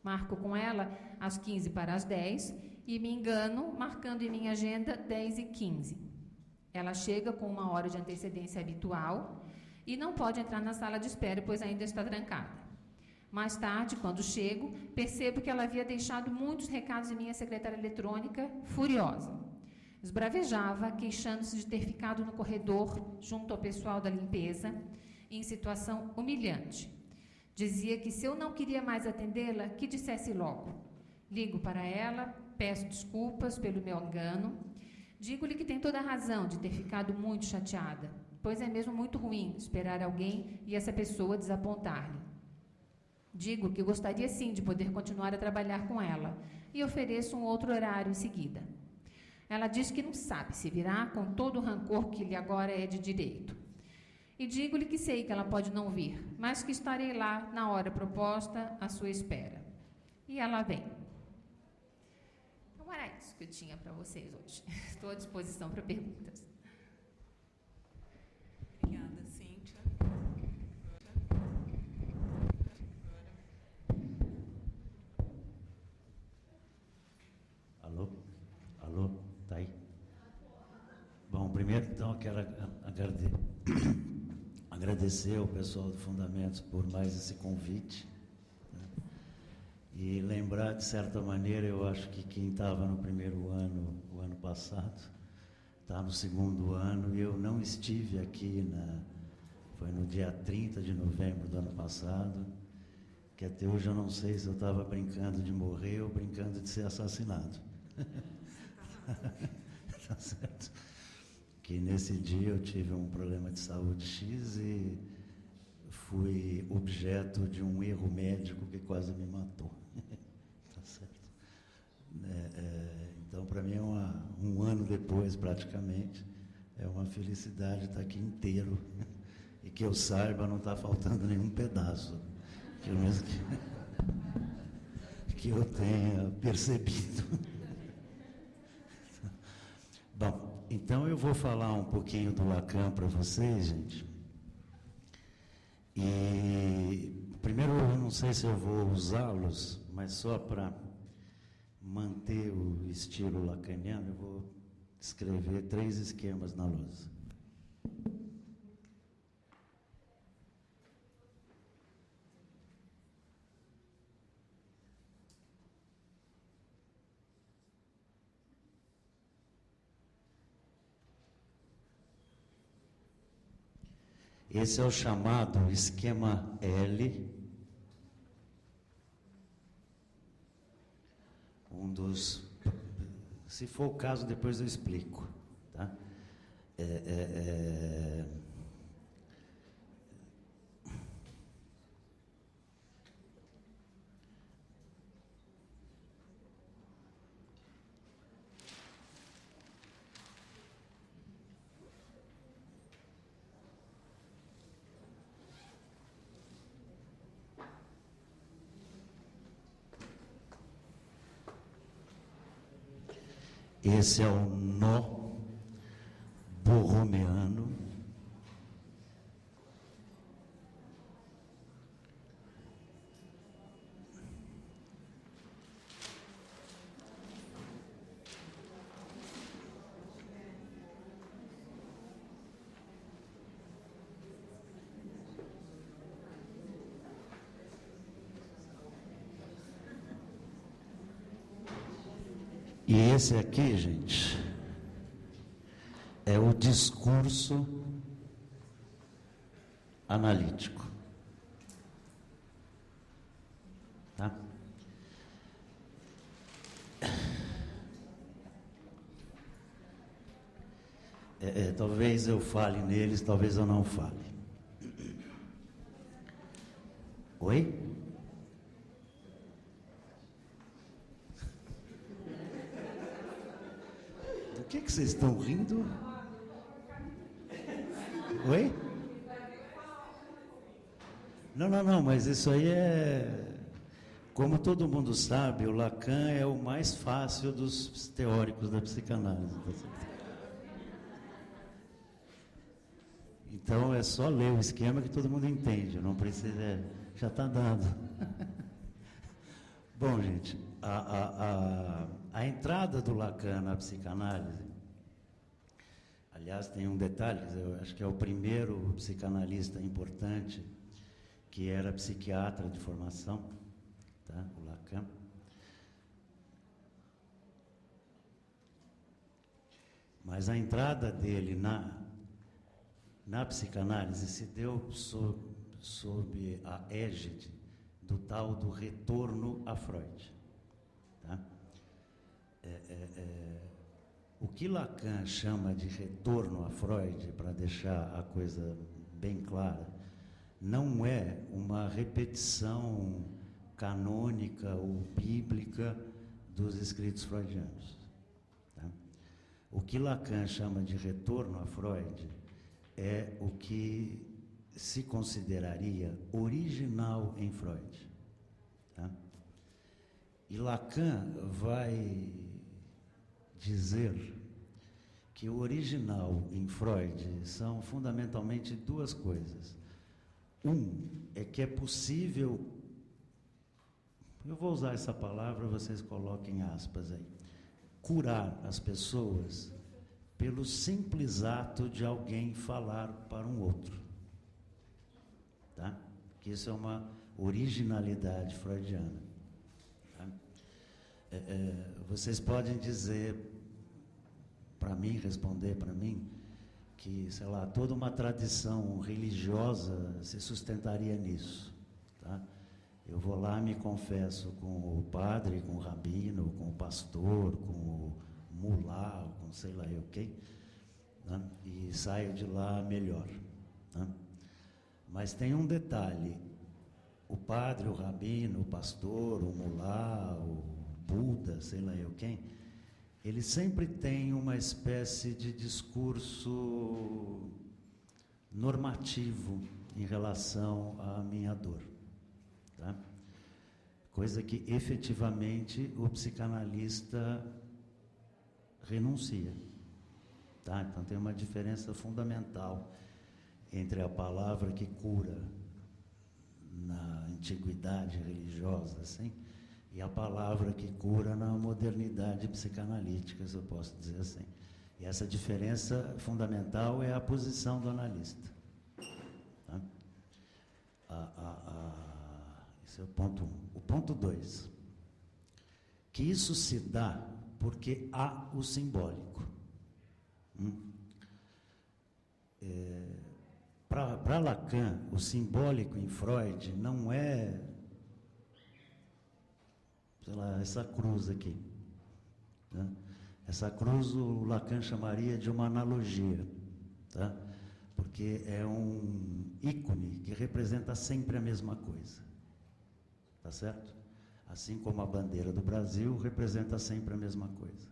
Marco com ela às 15 para as 10 e me engano marcando em minha agenda 10h15. Ela chega com 1 hora de antecedência habitual e não pode entrar na sala de espera, pois ainda está trancada. Mais tarde, quando chego, percebo que ela havia deixado muitos recados em minha secretária eletrônica, furiosa. Esbravejava, queixando-se de ter ficado no corredor, junto ao pessoal da limpeza, em situação humilhante. Dizia que se eu não queria mais atendê-la, que dissesse logo. Ligo para ela, peço desculpas pelo meu engano. Digo-lhe que tem toda a razão de ter ficado muito chateada, pois é mesmo muito ruim esperar alguém e essa pessoa desapontar-lhe. Digo que gostaria sim de poder continuar a trabalhar com ela e ofereço um outro horário em seguida. Ela diz que não sabe se virá com todo o rancor que lhe agora é de direito. E digo-lhe que sei que ela pode não vir, mas que estarei lá na hora proposta à sua espera. E ela vem. Então era isso que eu tinha para vocês hoje. Estou à disposição para perguntas. Obrigada, Cíntia. Alô? Alô? Tá aí? Bom, primeiro, então, eu quero agradecer ao pessoal do Fundamentos por mais esse convite, né? E lembrar, de certa maneira, eu acho que quem estava no primeiro ano, o ano passado, está no segundo ano, e eu não estive aqui, foi no dia 30 de novembro do ano passado, que até hoje eu não sei se eu estava brincando de morrer ou brincando de ser assassinado. Tá certo? Que nesse dia eu tive um problema de saúde X e fui objeto de um erro médico que quase me matou. Tá certo? Então, para mim, é um ano depois, praticamente, é uma felicidade estar aqui inteiro. E que eu saiba, não está faltando nenhum pedaço. Pelo menos que eu tenha percebido. Bom, então eu vou falar um pouquinho do Lacan para vocês, gente. E primeiro, eu não sei se eu vou usá-los, mas só para manter o estilo lacaniano, eu vou escrever 3 esquemas na lousa. Esse é o chamado esquema L, se for o caso, depois eu explico, tá? Esse é o nó borromeano. E esse aqui, gente, é o discurso analítico. Tá? Talvez eu fale neles, talvez eu não fale. Oi? Do que vocês estão rindo? Oi? Não, mas isso aí é... Como todo mundo sabe, o Lacan é o mais fácil dos teóricos da psicanálise. Então é só ler o esquema que todo mundo entende, não precisa... Já está dado. Bom, gente, a entrada do Lacan na psicanálise, aliás, tem um detalhe, eu acho que é o primeiro psicanalista importante que era psiquiatra de formação, tá? O Lacan. Mas a entrada dele na psicanálise se deu sob a égide do tal do retorno a Freud. Tá? O que Lacan chama de retorno a Freud, para deixar a coisa bem clara, não é uma repetição canônica ou bíblica dos escritos freudianos. Tá? O que Lacan chama de retorno a Freud é o que se consideraria original em Freud. Tá? E Lacan vai dizer que o original em Freud são fundamentalmente 2 coisas. É que é possível, eu vou usar essa palavra, vocês coloquem aspas aí, curar as pessoas pelo simples ato de alguém falar para um outro. tá? Que isso é uma originalidade freudiana. Tá? Vocês podem dizer para mim, responder para mim, que, sei lá, toda uma tradição religiosa se sustentaria nisso, tá? Eu vou lá, me confesso com o padre, com o rabino, com o pastor, com o mulá, com sei lá eu quem, né? E saio de lá melhor, né? Mas tem um detalhe: o padre, o rabino, o pastor, o mulá, o Buda, sei lá eu quem, ele sempre tem uma espécie de discurso normativo em relação à minha dor, tá? Coisa que efetivamente o psicanalista renuncia, tá? Então tem uma diferença fundamental entre a palavra que cura na antiguidade religiosa, assim, e a palavra que cura na modernidade psicanalítica, se eu posso dizer assim. E essa diferença fundamental é a posição do analista. Tá? Esse é o ponto 1. O ponto 2, que isso se dá porque há o simbólico. Para Lacan, o simbólico em Freud não é, sei lá, essa cruz aqui, né? Essa cruz o Lacan chamaria de uma analogia, tá? Porque é um ícone que representa sempre a mesma coisa, tá certo? Assim como a bandeira do Brasil representa sempre a mesma coisa,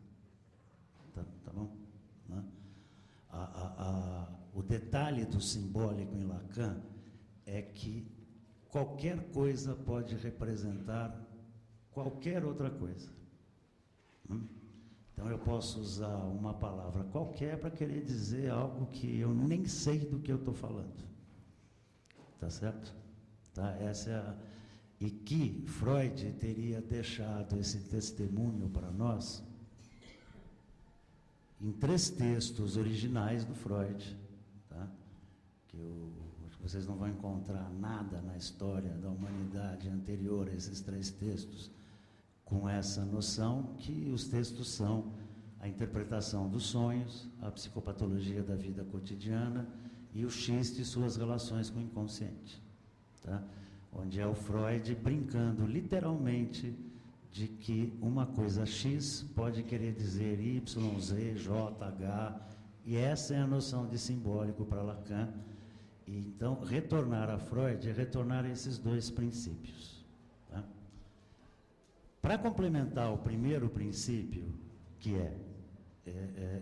tá bom? Né? O detalhe do simbólico em Lacan é que qualquer coisa pode representar qualquer outra coisa. Então eu posso usar uma palavra qualquer para querer dizer algo que eu nem sei do que eu estou falando. Tá certo? Tá? Essa é e que Freud teria deixado esse testemunho para nós em 3 textos originais do Freud, tá? Acho que vocês não vão encontrar nada na história da humanidade anterior a esses 3 textos com essa noção, que os textos são a interpretação dos sonhos, a psicopatologia da vida cotidiana e o xiste e suas relações com o inconsciente, tá? Onde é o Freud brincando literalmente de que uma coisa X pode querer dizer Y, Z, J, H, e essa é a noção de simbólico para Lacan. E então, retornar a Freud é retornar a esses 2 princípios, tá? Para complementar o primeiro princípio, que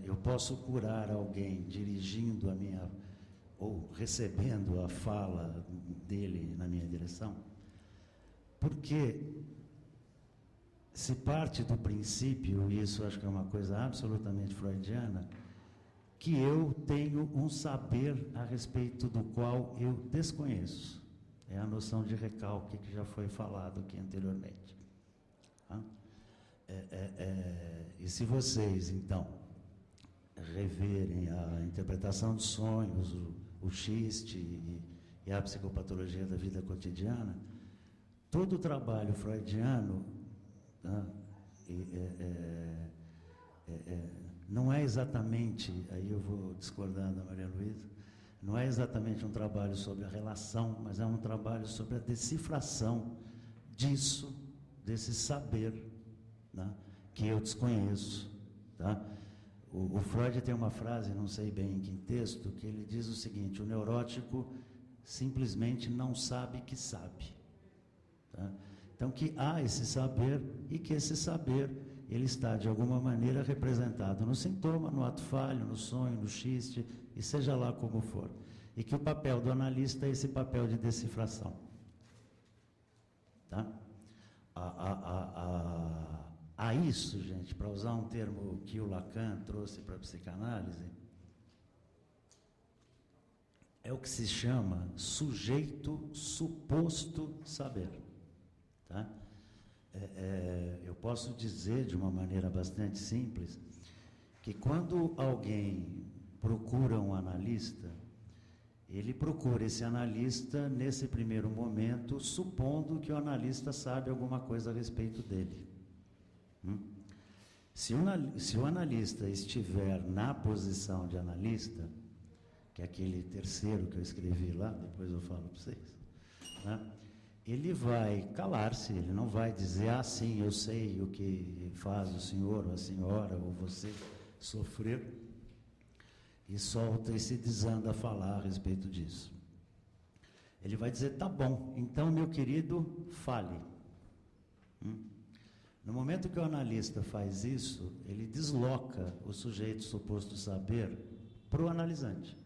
eu posso curar alguém dirigindo a minha, ou recebendo a fala dele na minha direção, porque se parte do princípio, e isso acho que é uma coisa absolutamente freudiana, que eu tenho um saber a respeito do qual eu desconheço. É a noção de recalque que já foi falado aqui anteriormente. Tá? E se vocês, então, reverem a interpretação dos sonhos, o xiste e a psicopatologia da vida cotidiana, todo o trabalho freudiano, tá? Não é exatamente, aí eu vou discordar da Maria Luísa, não é exatamente um trabalho sobre a relação, mas é um trabalho sobre a decifração disso, desse saber, né, que eu desconheço, tá? O Freud tem uma frase, não sei bem em que texto, que ele diz o seguinte: o neurótico simplesmente não sabe que sabe, tá? Então, que há esse saber e que esse saber, ele está, de alguma maneira, representado no sintoma, no ato falho, no sonho, no xiste, e seja lá como for. E que o papel do analista é esse papel de decifração. Tá? A isso, gente, para usar um termo que o Lacan trouxe para a psicanálise, é o que se chama sujeito suposto saber. Tá? Eu posso dizer de uma maneira bastante simples que quando alguém procura um analista, ele procura esse analista nesse primeiro momento, supondo que o analista sabe alguma coisa a respeito dele. Se o analista estiver na posição de analista, que é aquele terceiro que eu escrevi lá, depois eu falo para vocês, né? Ele vai calar-se, ele não vai dizer, ah, sim, eu sei o que faz o senhor, ou a senhora, ou você sofrer, e solta e se desanda a falar a respeito disso. Ele vai dizer, tá bom, então, meu querido, fale. No momento que o analista faz isso, ele desloca o sujeito suposto saber para o analisante.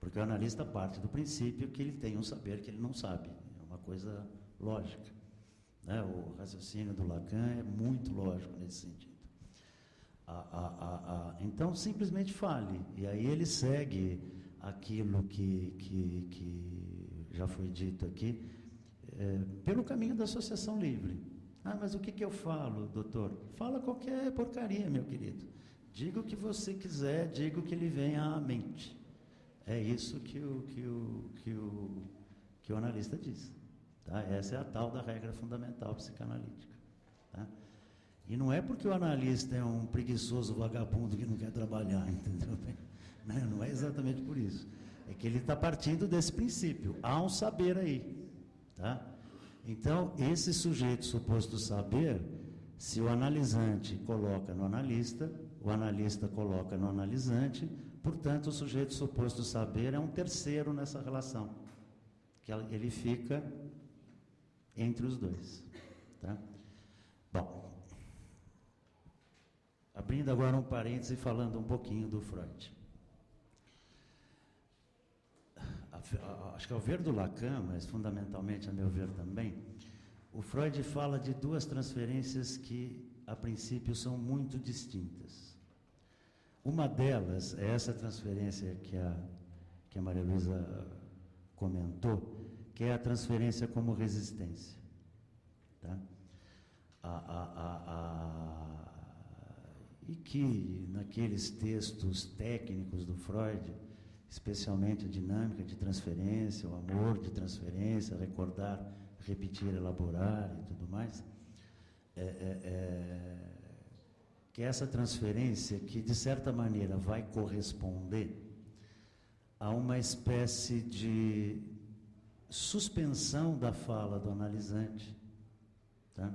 Porque o analista parte do princípio que ele tem um saber que ele não sabe. É uma coisa lógica, né? O raciocínio do Lacan é muito lógico nesse sentido. Então, simplesmente fale. E aí ele segue aquilo que já foi dito aqui, pelo caminho da associação livre. Ah, mas o que eu falo, doutor? Fala qualquer porcaria, meu querido. Diga o que você quiser, diga o que lhe venha à mente. É isso que o analista diz. Tá? Essa é a tal da regra fundamental psicanalítica. Tá? E não é porque o analista é um preguiçoso vagabundo que não quer trabalhar, entendeu? Não é exatamente por isso. É que ele está partindo desse princípio. Há um saber aí. Tá? Então, esse sujeito suposto saber, se o analisante coloca no analista, o analista coloca no analisante, portanto, o sujeito suposto saber é um terceiro nessa relação, que ele fica entre os dois. Tá? Bom, abrindo agora um parêntese e falando um pouquinho do Freud. Acho que ao ver do Lacan, mas fundamentalmente a meu ver também, o Freud fala de duas transferências que, a princípio, são muito distintas. Uma delas é essa transferência que a Maria Luísa comentou, que é a transferência como resistência. Tá? E que, naqueles textos técnicos do Freud, especialmente a dinâmica de transferência, o amor de transferência, recordar, repetir, elaborar e tudo mais, que essa transferência que, de certa maneira, vai corresponder a uma espécie de suspensão da fala do analisante, tá?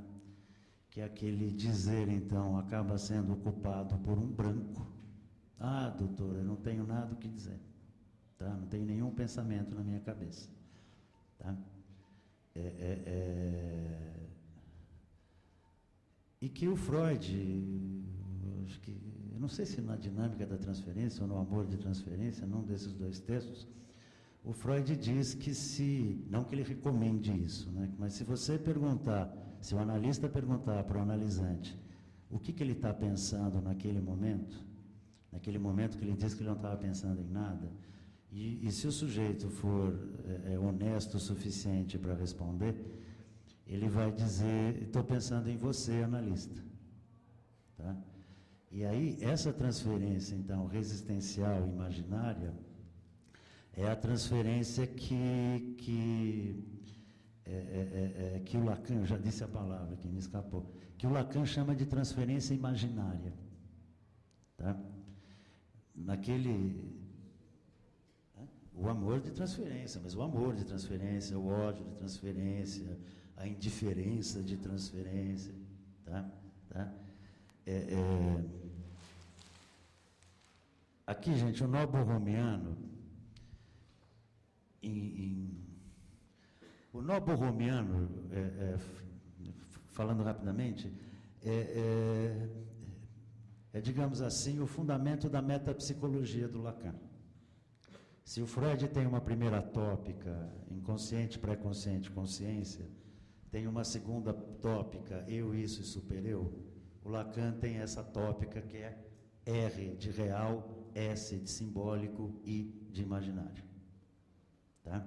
Que aquele dizer, então, acaba sendo ocupado por um branco. Ah, doutor, eu não tenho nada o que dizer. Tá? Não tenho nenhum pensamento na minha cabeça. Tá? E que o Freud, acho que, eu não sei se na dinâmica da transferência ou no amor de transferência, num desses dois textos, o Freud diz que não que ele recomende isso, né? Mas se você perguntar, se o analista perguntar para o analisante o que ele está pensando naquele momento que ele diz que ele não estava pensando em nada, e se o sujeito for honesto o suficiente para responder, ele vai dizer, estou pensando em você, analista. Tá? E aí, essa transferência, então, resistencial imaginária, é a transferência que o Lacan, eu já disse a palavra que me escapou, que o Lacan chama de transferência imaginária. Tá? O amor de transferência, mas o amor de transferência, o ódio de transferência, a indiferença de transferência, tá? Aqui, gente, o Nobo Romiano, o Nobo Romiano, falando rapidamente, digamos assim, o fundamento da metapsicologia do Lacan. Se o Freud tem uma primeira tópica, inconsciente, pré-consciente, consciência, tem uma segunda tópica, eu, isso e supereu, o Lacan tem essa tópica que é R de real, S de simbólico, I de imaginário. Tá?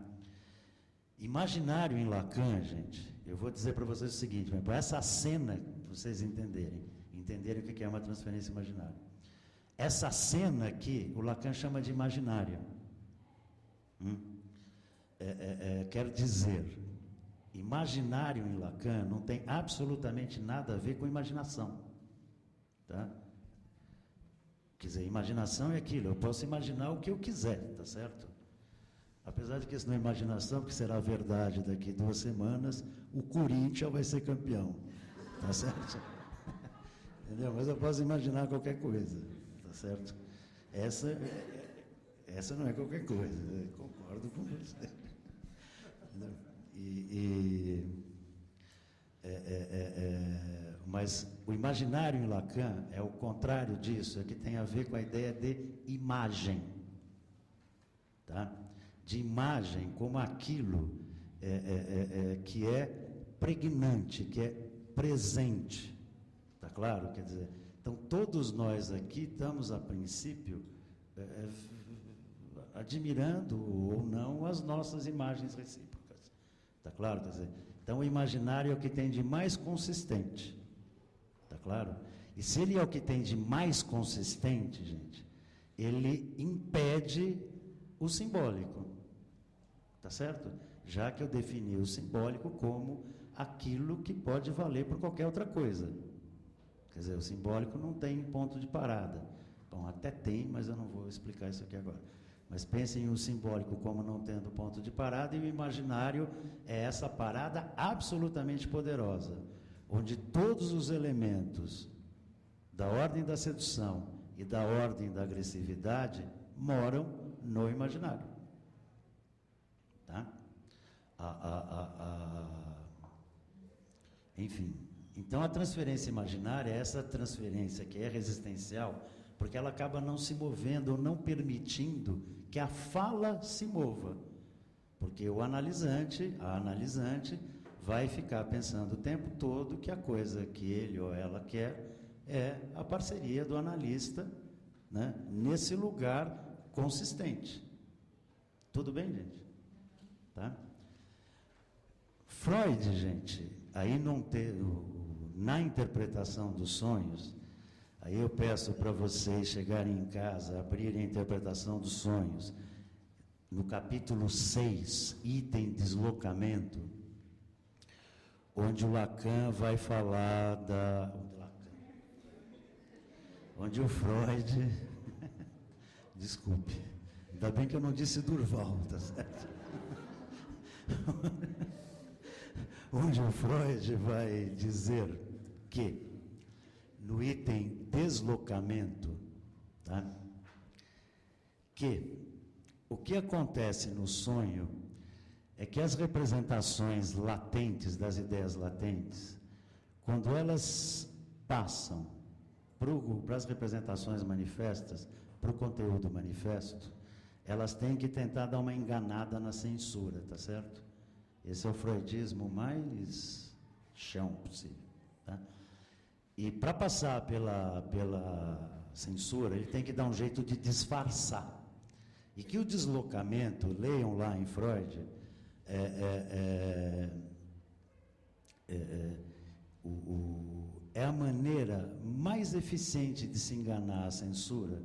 Imaginário em Lacan, gente, eu vou dizer para vocês o seguinte, para essa cena, para vocês entenderem o que é uma transferência imaginária. Essa cena aqui, o Lacan chama de imaginária. Quer dizer, imaginário em Lacan não tem absolutamente nada a ver com imaginação. Tá? Quer dizer, imaginação é aquilo, eu posso imaginar o que eu quiser, tá certo? Apesar de que isso não é imaginação, porque será verdade daqui 2 semanas, o Corinthians vai ser campeão, tá certo? Entendeu? Mas eu posso imaginar qualquer coisa, tá certo? Essa não é qualquer coisa, eu concordo com você. Mas o imaginário em Lacan é o contrário disso, é que tem a ver com a ideia de imagem, tá? De imagem como aquilo que é pregnante, que é presente, tá claro? Quer dizer, então todos nós aqui estamos a princípio admirando ou não as nossas imagens recíprocas, tá claro? Quer dizer, então o imaginário é o que tem de mais consistente, tá claro? E se ele é o que tem de mais consistente, gente, ele impede o simbólico, tá certo? Já que eu defini o simbólico como aquilo que pode valer por qualquer outra coisa. Quer dizer, o simbólico não tem ponto de parada. Bom, até tem, mas eu não vou explicar isso aqui agora. Mas pensem o simbólico como não tendo ponto de parada, e o imaginário é essa parada absolutamente poderosa, onde todos os elementos da ordem da sedução e da ordem da agressividade moram no imaginário. Tá? Enfim, então a transferência imaginária é essa transferência que é resistencial, porque ela acaba não se movendo ou não permitindo que a fala se mova, porque o analisante, a analisante, vai ficar pensando o tempo todo que a coisa que ele ou ela quer é a parceria do analista, né, nesse lugar consistente. Tudo bem, gente? Tá? Freud, gente, aí não ter, na interpretação dos sonhos, aí eu peço para vocês chegarem em casa, abrirem a interpretação dos sonhos, no capítulo 6, item deslocamento, onde o Lacan vai falar onde o Freud, desculpe, ainda bem que eu não disse Durval, tá certo? Onde o Freud vai dizer que, no item deslocamento, tá? Que o que acontece no sonho é que as representações latentes, das ideias latentes, quando elas passam para as representações manifestas, para o conteúdo manifesto, elas têm que tentar dar uma enganada na censura, tá certo? Esse é o freudismo mais chão possível, tá? E para passar pela censura, ele tem que dar um jeito de disfarçar. E que o deslocamento, leiam lá em Freud, é a maneira mais eficiente de se enganar a censura,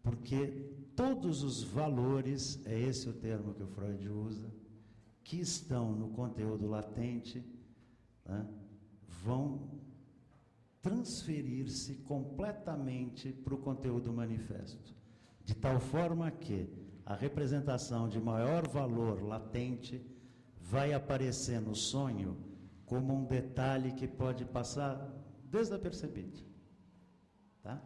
porque todos os valores, é esse o termo que o Freud usa, que estão no conteúdo latente, né, vão transferir-se completamente para o conteúdo manifesto, de tal forma que a representação de maior valor latente vai aparecer no sonho como um detalhe que pode passar desapercebido. Tá?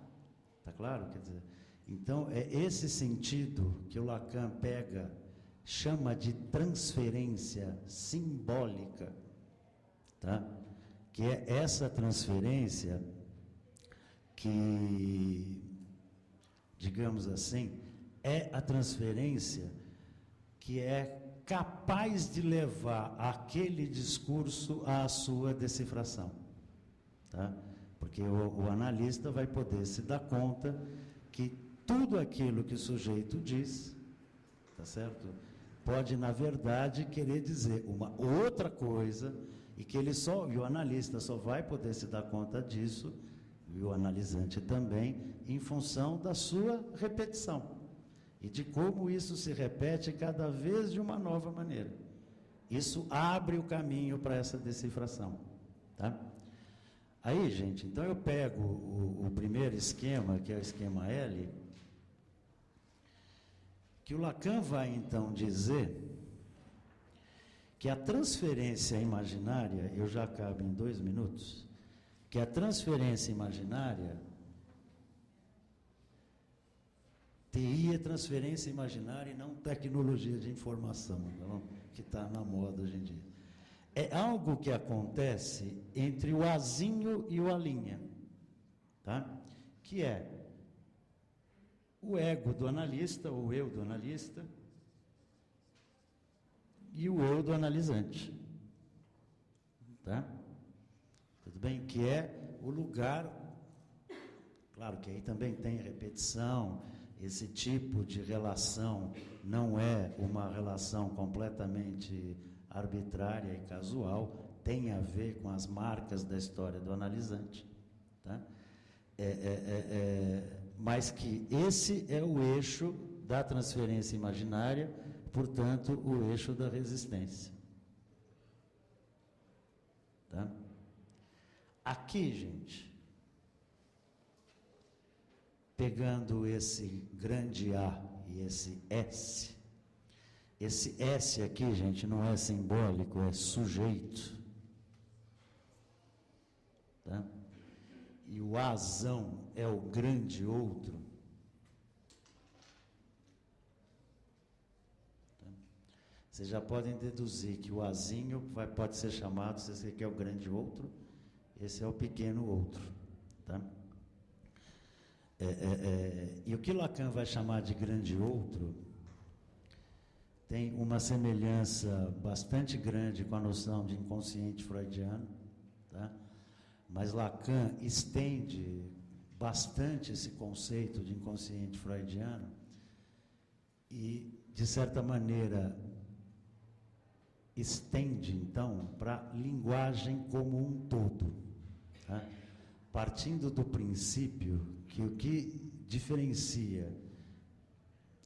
Tá claro? Quer dizer, então é esse sentido que o Lacan pega, chama de transferência simbólica, tá? Que é essa transferência que, digamos assim, é a transferência que é capaz de levar aquele discurso à sua decifração, tá? Porque o analista vai poder se dar conta que tudo aquilo que o sujeito diz, tá certo? Pode, na verdade, querer dizer uma outra coisa, e que e o analista só vai poder se dar conta disso, e o analisante também, em função da sua repetição. e de como isso se repete cada vez de uma nova maneira. Isso abre o caminho para essa decifração, tá? Aí, gente, então eu pego o primeiro esquema, que é o esquema L, que o Lacan vai então dizer que a transferência imaginária, eu já acabo em 2 minutos, que a transferência imaginária, TI é transferência imaginária e não tecnologia de informação, então, que está na moda hoje em dia. É algo que acontece entre o azinho e o alinha, tá? Que é o ego do analista, ou eu do analista, e o eu do analisante, tá? Tudo bem? Que é o lugar, claro que aí também tem repetição, esse tipo de relação não é uma relação completamente arbitrária e casual, tem a ver com as marcas da história do analisante, tá? Mas que esse é o eixo da transferência imaginária, portanto, o eixo da resistência. Tá? Aqui, gente, pegando esse grande A e esse S aqui, gente, não é simbólico, é sujeito. Tá? E o azão é o grande outro. Tá? Vocês já podem deduzir que o azinho pode ser chamado, se você quer o grande outro, esse é o pequeno outro. Tá? E o que Lacan vai chamar de grande outro tem uma semelhança bastante grande com a noção de inconsciente freudiano, tá? Mas Lacan estende bastante esse conceito de inconsciente freudiano e, de certa maneira, estende, então, para a linguagem como um todo, tá? Partindo do princípio que o que diferencia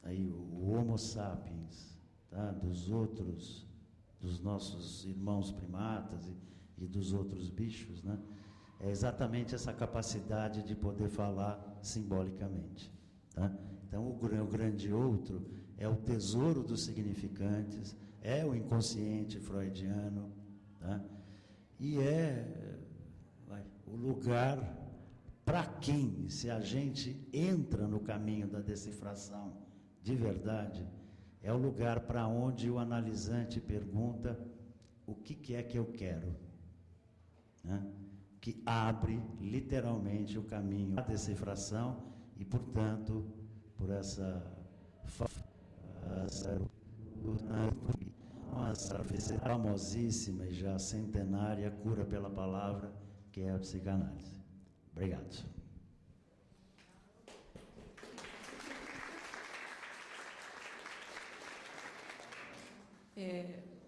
aí o Homo sapiens, tá, dos outros, dos nossos irmãos primatas e dos outros bichos, né, é exatamente essa capacidade de poder falar simbolicamente. Tá? Então, o grande outro é o tesouro dos significantes, é o inconsciente freudiano, tá? E é o lugar para quem, se a gente entra no caminho da decifração de verdade, é o lugar para onde o analisante pergunta o que é que eu quero, né? Que abre literalmente o caminho da decifração e, portanto, por essa famosíssima e já centenária cura pela palavra, que é a psicanálise. Obrigado.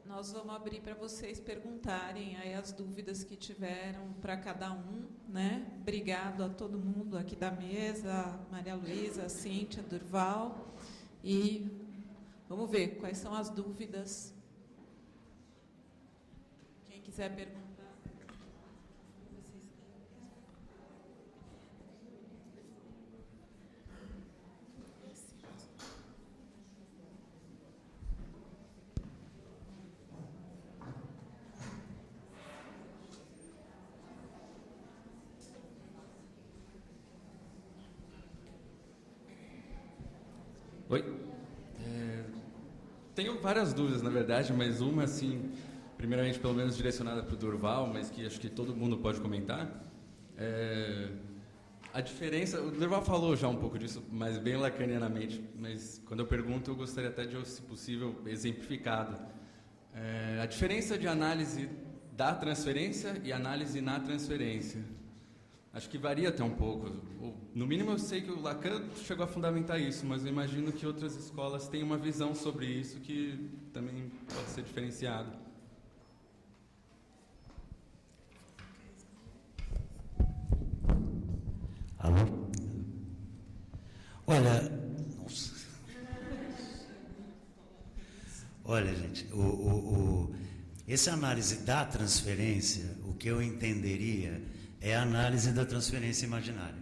Nós vamos abrir para vocês perguntarem aí as dúvidas que tiveram para cada um, né? Obrigado a todo mundo aqui da mesa, a Maria Luísa, a Cíntia, a Durval. E vamos ver quais são as dúvidas. Quem quiser perguntar. Oi. Tenho várias dúvidas, na verdade, mas uma, assim, primeiramente, pelo menos direcionada para o Durval, mas que acho que todo mundo pode comentar. A diferença, o Durval falou já um pouco disso, mas bem lacanianamente, mas quando eu pergunto, eu gostaria até de, se possível, exemplificado. A diferença de análise da transferência e análise na transferência. Acho que varia até um pouco. No mínimo, eu sei que o Lacan chegou a fundamentar isso, mas eu imagino que outras escolas têm uma visão sobre isso que também pode ser diferenciada. Alô? Olha, nossa. Olha, gente, essa análise da transferência, o que eu entenderia é a análise da transferência imaginária.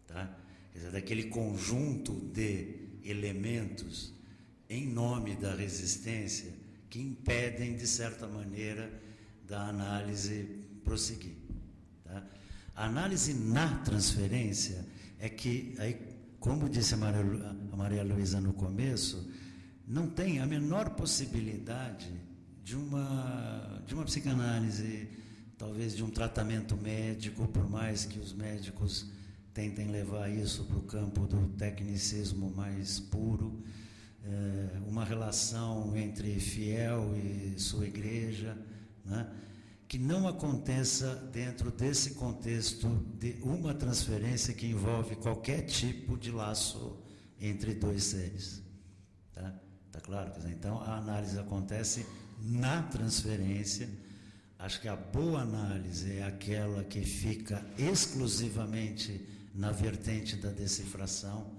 Tá? Quer dizer, daquele conjunto de elementos em nome da resistência que impedem, de certa maneira, da análise prosseguir. Tá? A análise na transferência é que, aí, como disse a Maria Luísa no começo, não tem a menor possibilidade de uma psicanálise, talvez de um tratamento médico, por mais que os médicos tentem levar isso para o campo do tecnicismo mais puro, uma relação entre fiel e sua igreja, né, que não aconteça dentro desse contexto de uma transferência que envolve qualquer tipo de laço entre dois seres. Tá claro? Então, a análise acontece na transferência. Acho que a boa análise é aquela que fica exclusivamente na vertente da decifração.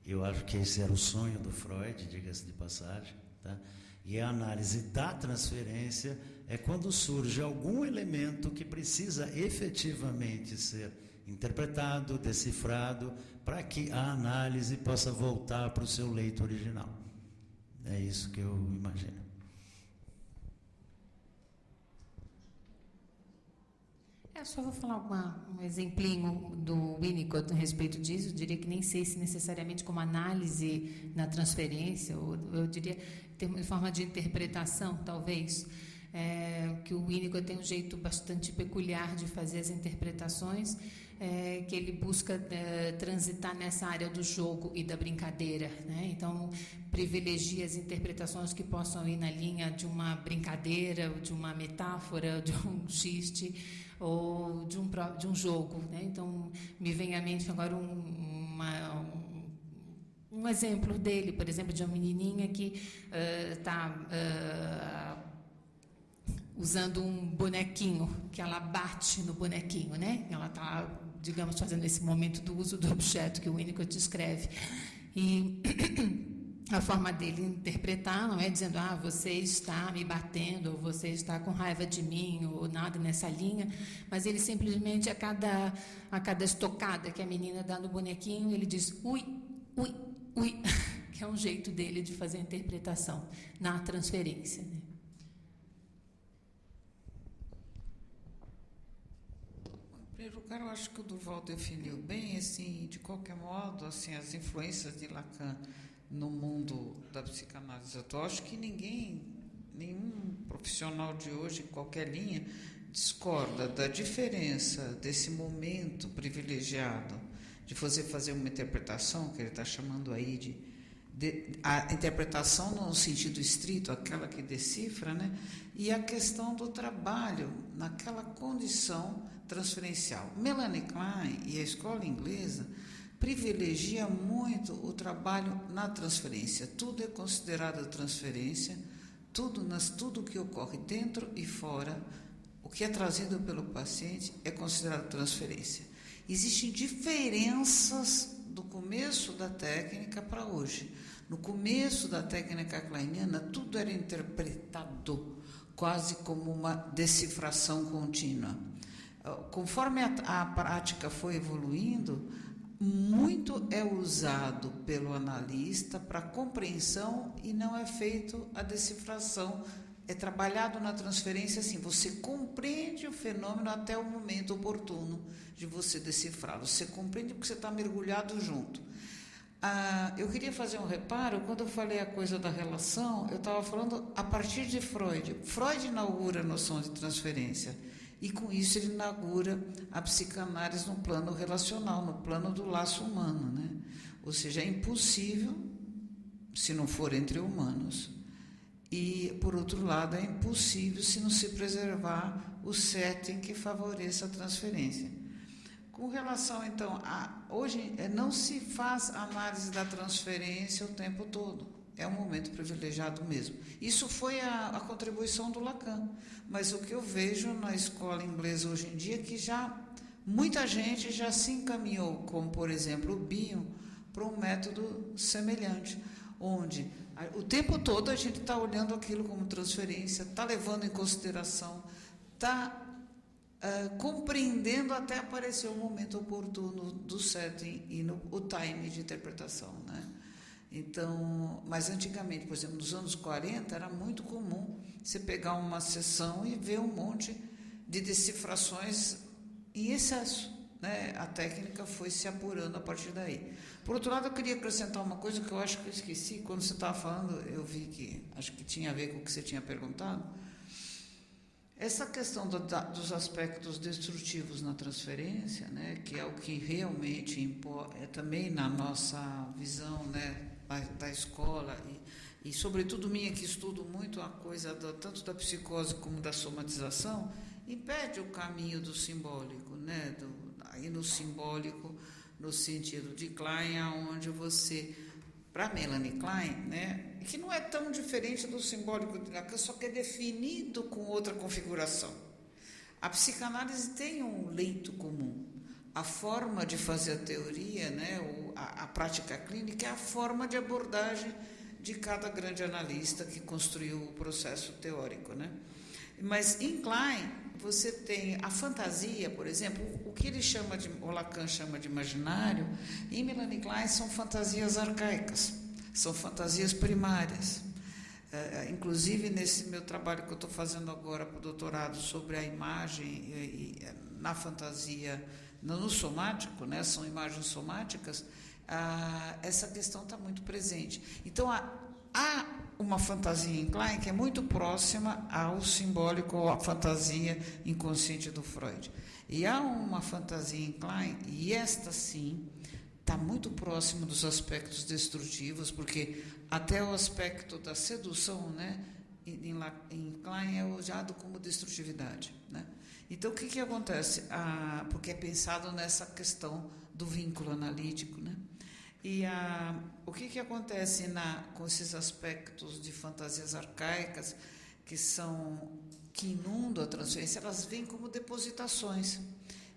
Eu acho que esse era o sonho do Freud, diga-se de passagem. Tá? E a análise da transferência é quando surge algum elemento que precisa efetivamente ser interpretado, decifrado, para que a análise possa voltar para o seu leito original. É isso que eu imagino. Eu só vou falar um exemplinho do Winnicott a respeito disso. Eu diria que nem sei se necessariamente como análise na transferência, ou eu diria em forma de interpretação, talvez, que o Winnicott tem um jeito bastante peculiar de fazer as interpretações, que ele busca transitar nessa área do jogo e da brincadeira, né? Então, privilegia as interpretações que possam ir na linha de uma brincadeira, de uma metáfora, de um xiste, ou de um jogo, né? Então, me vem à mente agora um exemplo dele, por exemplo, de uma menininha que está usando um bonequinho, que ela bate no bonequinho, né? Ela está, digamos, fazendo esse momento do uso do objeto que o Winnicott descreve. E a forma dele interpretar não é dizendo, você está me batendo, ou você está com raiva de mim, ou nada nessa linha, mas ele simplesmente, a cada estocada que a menina dá no bonequinho, ele diz, ui, ui, ui, que é um jeito dele de fazer a interpretação na transferência, né? Em primeiro lugar, eu acho que o Durval definiu bem, assim, de qualquer modo, assim, as influências de Lacan no mundo da psicanálise atual. Acho que nenhum profissional de hoje, em qualquer linha, discorda da diferença desse momento privilegiado de você fazer uma interpretação, que ele está chamando aí a interpretação no sentido estrito, aquela que decifra, né? E a questão do trabalho naquela condição transferencial. Melanie Klein e a escola inglesa privilegia muito o trabalho na transferência. Tudo é considerado transferência, tudo que ocorre dentro e fora, o que é trazido pelo paciente é considerado transferência. Existem diferenças do começo da técnica para hoje. No começo da técnica kleiniana, tudo era interpretado quase como uma decifração contínua. Conforme a prática foi evoluindo, muito é usado pelo analista para compreensão e não é feito a decifração. É trabalhado na transferência assim, você compreende o fenômeno até o momento oportuno de você decifrá-lo. Você compreende porque você está mergulhado junto. Eu queria fazer um reparo, quando eu falei a coisa da relação, eu estava falando a partir de Freud. Freud inaugura a noção de transferência. E, com isso, ele inaugura a psicanálise no plano relacional, no plano do laço humano, né? Ou seja, é impossível, se não for entre humanos. E, por outro lado, é impossível se não se preservar o setting que favoreça a transferência. Com relação, então, hoje não se faz análise da transferência o tempo todo. É um momento privilegiado mesmo. Isso foi a contribuição do Lacan. Mas o que eu vejo na escola inglesa hoje em dia é que muita gente já se encaminhou, como, por exemplo, o Bion, para um método semelhante, onde o tempo todo a gente está olhando aquilo como transferência, está levando em consideração, está compreendendo até aparecer o momento oportuno do setting e o time de interpretação, né? Então, mas antigamente, por exemplo, nos anos 40, era muito comum você pegar uma sessão e ver um monte de decifrações em excesso, né? A técnica foi se apurando a partir daí. Por outro lado, eu queria acrescentar uma coisa que eu acho que eu esqueci. Quando você estava falando, eu vi que acho que tinha a ver com o que você tinha perguntado. Essa questão dos aspectos destrutivos na transferência, né, que é o que realmente é também na nossa visão, né, da escola, e sobretudo minha, que estudo muito a coisa tanto da psicose como da somatização, impede o caminho do simbólico, né, aí no simbólico, no sentido de Klein, onde você, para Melanie Klein, né, que não é tão diferente do simbólico de Lacan, só que é definido com outra configuração. A psicanálise tem um leito comum. A forma de fazer a teoria, né, a prática clínica, é a forma de abordagem de cada grande analista que construiu o processo teórico, né? Mas em Klein, você tem a fantasia, por exemplo, o que o Lacan chama de imaginário, em Melanie Klein são fantasias arcaicas, são fantasias primárias. Inclusive, nesse meu trabalho que eu estou fazendo agora para o doutorado sobre a imagem na fantasia, no somático, né, são imagens somáticas, essa questão está muito presente. Então, há uma fantasia em Klein que é muito próxima ao simbólico, ou à fantasia inconsciente do Freud. E há uma fantasia em Klein, e esta sim está muito próximo dos aspectos destrutivos, porque até o aspecto da sedução, né, em Klein é usado como destrutividade, né? Então, o que acontece? Porque é pensado nessa questão do vínculo analítico, né? E o que acontece com esses aspectos de fantasias arcaicas que inundam a transferência? Elas vêm como depositações.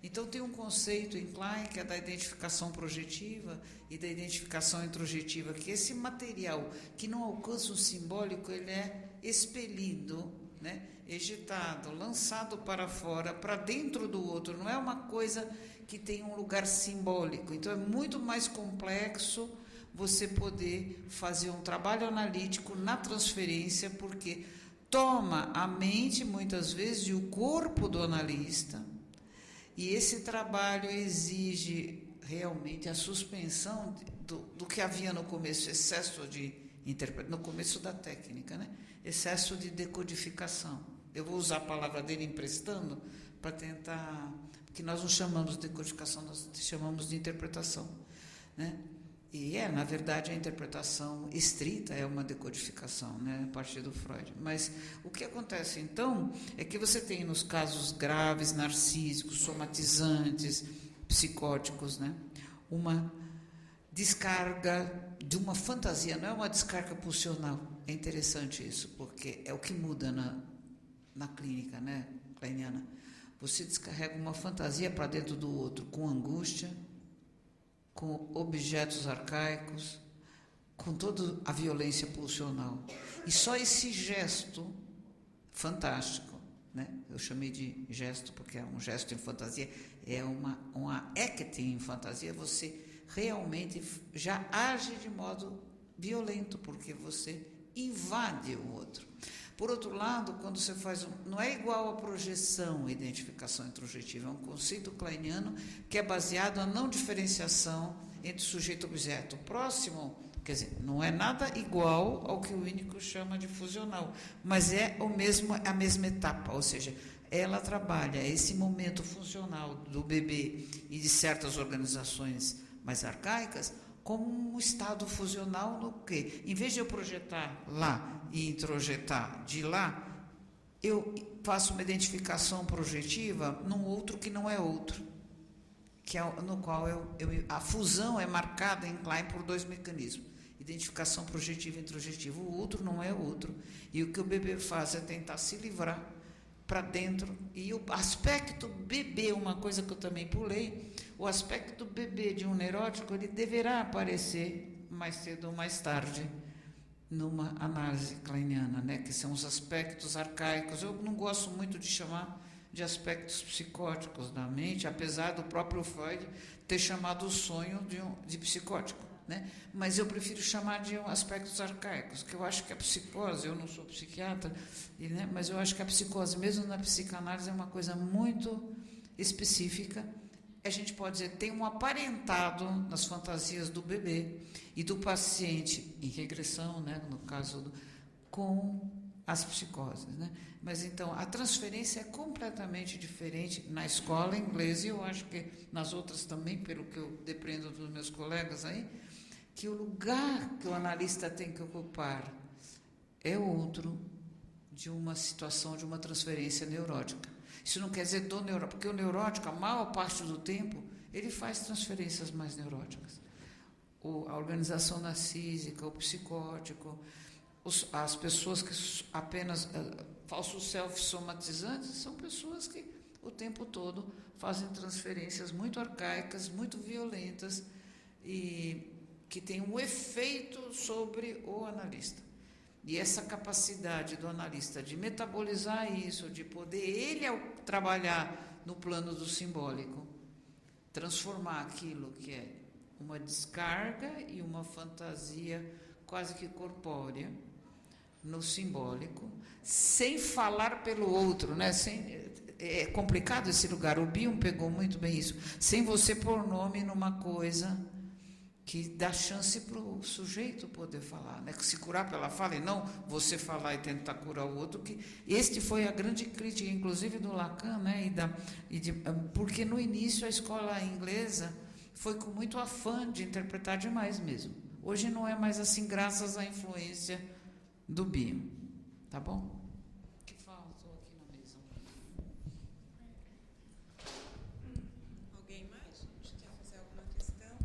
Então, tem um conceito em Klein que é da identificação projetiva e da identificação introjetiva, que esse material que não alcança o simbólico, ele é expelido, né, ejetado, lançado para fora, para dentro do outro. Não é uma coisa que tem um lugar simbólico. Então, é muito mais complexo você poder fazer um trabalho analítico na transferência, porque toma a mente, muitas vezes, e o corpo do analista, e esse trabalho exige realmente a suspensão do que havia no começo, excesso de interpretação, no começo da técnica, né? Excesso de decodificação. Eu vou usar a palavra dele emprestando para tentar, que nós não chamamos de decodificação, nós chamamos de interpretação, né? E na verdade, a interpretação estrita é uma decodificação, né, a partir do Freud. Mas o que acontece, então, é que você tem nos casos graves, narcísicos, somatizantes, psicóticos, né, uma descarga de uma fantasia, não é uma descarga pulsional. É interessante isso, porque é o que muda na clínica, né, kleiniana. Você descarrega uma fantasia para dentro do outro, com angústia, com objetos arcaicos, com toda a violência pulsional. E só esse gesto fantástico, né? Eu chamei de gesto porque é um gesto em fantasia, é uma acting em fantasia, você realmente já age de modo violento, porque você invade o outro. Por outro lado, quando você faz não é igual a projeção, a identificação introjetiva, é um conceito kleiniano que é baseado na não diferenciação entre sujeito e objeto. Próximo, quer dizer, não é nada igual ao que o Winnicott chama de fusional, mas é a mesma etapa, ou seja, ela trabalha esse momento funcional do bebê e de certas organizações mais arcaicas como um estado fusional no que, em vez de eu projetar lá e introjetar de lá, eu faço uma identificação projetiva num outro que não é outro, que é no qual a fusão é marcada em Klein por dois mecanismos, identificação projetiva e introjetiva. O outro não é outro, e o que o bebê faz é tentar se livrar para dentro. E o aspecto bebê, uma coisa que eu também pulei, o aspecto bebê de um neurótico, ele deverá aparecer mais cedo ou mais tarde numa análise kleiniana, né, que são os aspectos arcaicos. Eu não gosto muito de chamar de aspectos psicóticos da mente, apesar do próprio Freud ter chamado o sonho de psicótico, né? Mas eu prefiro chamar de aspectos arcaicos, que eu acho que a psicose, eu não sou psiquiatra, né, mas eu acho que a psicose, mesmo na psicanálise, é uma coisa muito específica. A gente pode dizer, tem um aparentado nas fantasias do bebê e do paciente em regressão, né, no caso com as psicoses, né? Mas então a transferência é completamente diferente na escola inglesa, e eu acho que nas outras também, pelo que eu depreendo dos meus colegas aí, que o lugar que o analista tem que ocupar é outro de uma situação de uma transferência neurótica. Isso não quer dizer do neurótico, porque o neurótico, a maior parte do tempo, ele faz transferências mais neuróticas. A organização narcísica, o psicótico, as pessoas que apenas falsos self-somatizantes, são pessoas que o tempo todo fazem transferências muito arcaicas, muito violentas, e que têm um efeito sobre o analista. E essa capacidade do analista de metabolizar isso, de poder ele, ao trabalhar no plano do simbólico, transformar aquilo que é uma descarga e uma fantasia quase que corpórea no simbólico, sem falar pelo outro, né? É complicado esse lugar, o Bion pegou muito bem isso, sem você pôr nome numa coisa que dá chance para o sujeito poder falar, né? Se curar pela fala e não você falar e tentar curar o outro. Que este foi a grande crítica, inclusive do Lacan, né? Porque no início a escola inglesa foi com muito afã de interpretar demais mesmo. Hoje não é mais assim, graças à influência do Bion. Tá bom? Que faltou aqui na mesa? Alguém mais, gente, quer fazer alguma questão?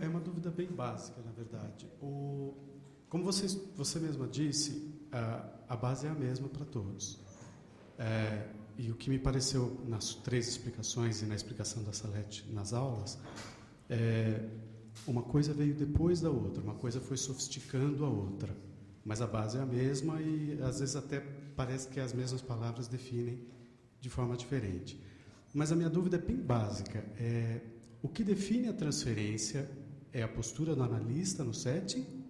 É uma dúvida bem básica, na verdade. Como você mesma disse, a base é a mesma para todos. E o que me pareceu nas 3 explicações e na explicação da Salete nas aulas, uma coisa veio depois da outra, uma coisa foi sofisticando a outra, mas a base é a mesma e às vezes até parece que as mesmas palavras definem de forma diferente. Mas a minha dúvida é bem básica. O que define a transferência é a postura do analista no setting?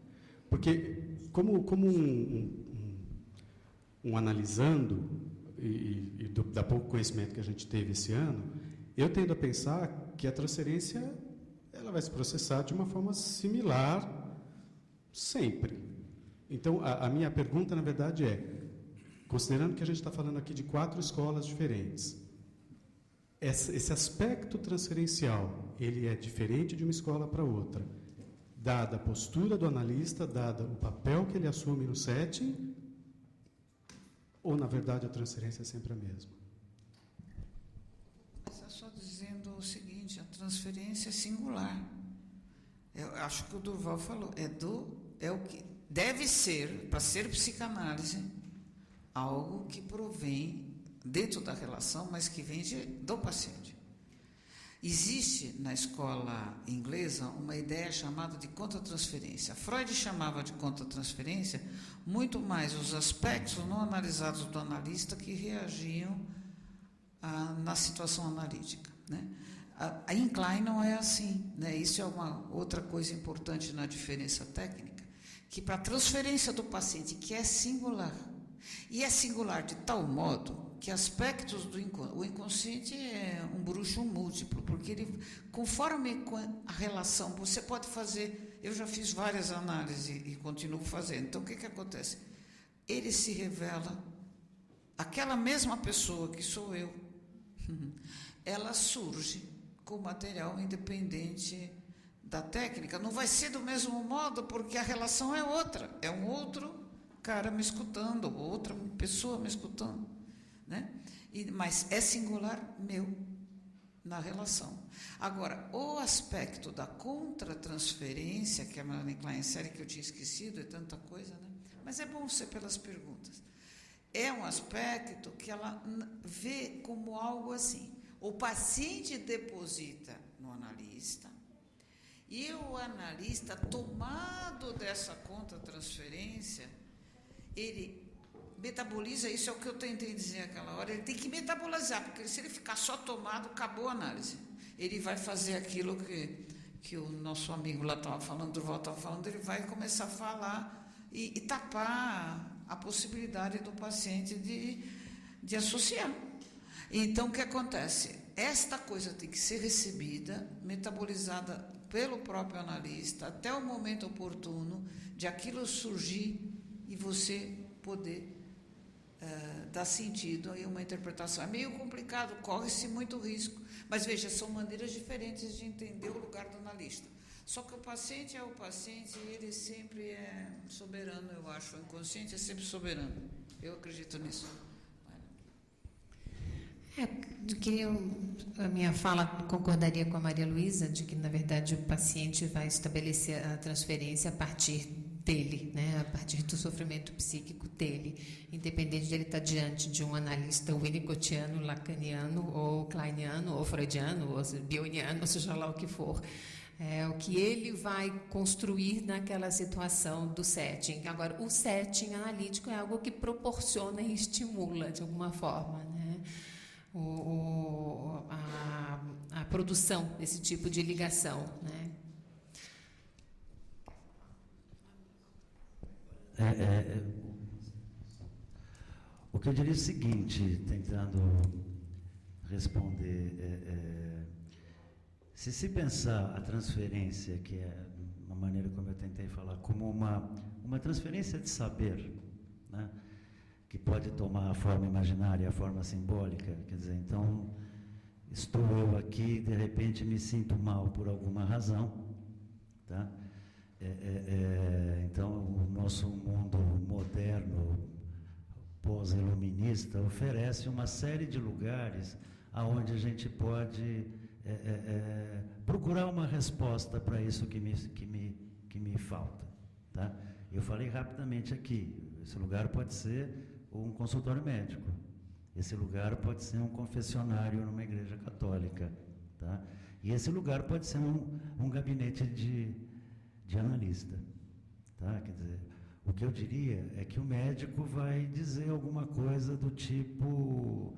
Porque, como um analisando, e da pouco conhecimento que a gente teve esse ano, eu tendo a pensar que a transferência ela vai se processar de uma forma similar sempre. Então, a minha pergunta, na verdade, considerando que a gente está falando aqui de 4 escolas diferentes, esse aspecto transferencial, ele é diferente de uma escola para outra, dada a postura do analista, dada o papel que ele assume no setting, ou, na verdade, a transferência é sempre a mesma? Mas é só dizendo o seguinte, a transferência é singular. Eu acho que o Durval falou, é o que deve ser, para ser psicanálise, algo que provém dentro da relação, mas que vem do paciente. Existe na escola inglesa uma ideia chamada de contra-transferência. Freud chamava de contra-transferência muito mais os aspectos não analisados do analista que reagiam na situação analítica, né? Em Klein não é assim, né? Isso é uma outra coisa importante na diferença técnica, que para a transferência do paciente, que é singular, e é singular de tal modo que aspectos o inconsciente é um bruxo múltiplo, porque ele, conforme a relação, você pode fazer, eu já fiz várias análises e continuo fazendo, então o que acontece? Ele se revela, aquela mesma pessoa que sou eu, ela surge com material independente da técnica, não vai ser do mesmo modo, porque a relação é outra, é um outro cara me escutando, outra pessoa me escutando, né? Mas é singular meu na relação. Agora, o aspecto da contra-transferência, que a Melanie Klein insere, que eu tinha esquecido, é tanta coisa, né? Mas é bom ser pelas perguntas. é um aspecto que ela vê como algo assim. O paciente deposita no analista e o analista, tomado dessa conta-transferência, ele metaboliza, isso é o que eu tentei dizer aquela hora, ele tem que metabolizar, porque se ele ficar só tomado, acabou a análise. Ele vai fazer aquilo que o nosso amigo lá estava falando, o Durval estava falando, ele vai começar a falar e tapar a possibilidade do paciente de associar. Então, o que acontece? Esta coisa tem que ser recebida, metabolizada pelo próprio analista, até o momento oportuno de aquilo surgir e você poder dar sentido e uma interpretação. É meio complicado, corre-se muito risco, mas veja, são maneiras diferentes de entender o lugar do analista. Só que o paciente é o paciente e ele sempre é soberano, eu acho. O inconsciente é sempre soberano. Eu acredito nisso. A minha fala concordaria com a Maria Luísa de que, na verdade, o paciente vai estabelecer a transferência a partir dele, né, a partir do sofrimento psíquico dele, independente de ele estar diante de um analista winnicottiano, lacaniano, ou kleiniano, ou freudiano, ou bioniano, seja lá o que for. É o que ele vai construir naquela situação do setting. Agora, o setting analítico é algo que proporciona e estimula, de alguma forma, né, a produção desse tipo de ligação, né? O que eu diria é o seguinte, tentando responder, se pensar a transferência, que é uma maneira como eu tentei falar, como uma transferência de saber, né, que pode tomar a forma imaginária e a forma simbólica, quer dizer, então, estou eu aqui, de repente me sinto mal por alguma razão, tá? Então, o nosso mundo moderno, pós-iluminista, oferece uma série de lugares aonde a gente pode procurar uma resposta para isso que me falta. Tá? Eu falei rapidamente aqui, esse lugar pode ser um consultório médico, esse lugar pode ser um confessionário numa igreja católica, tá? E esse lugar pode ser um gabinete de analista, tá? Quer dizer, o que eu diria é que o médico vai dizer alguma coisa do tipo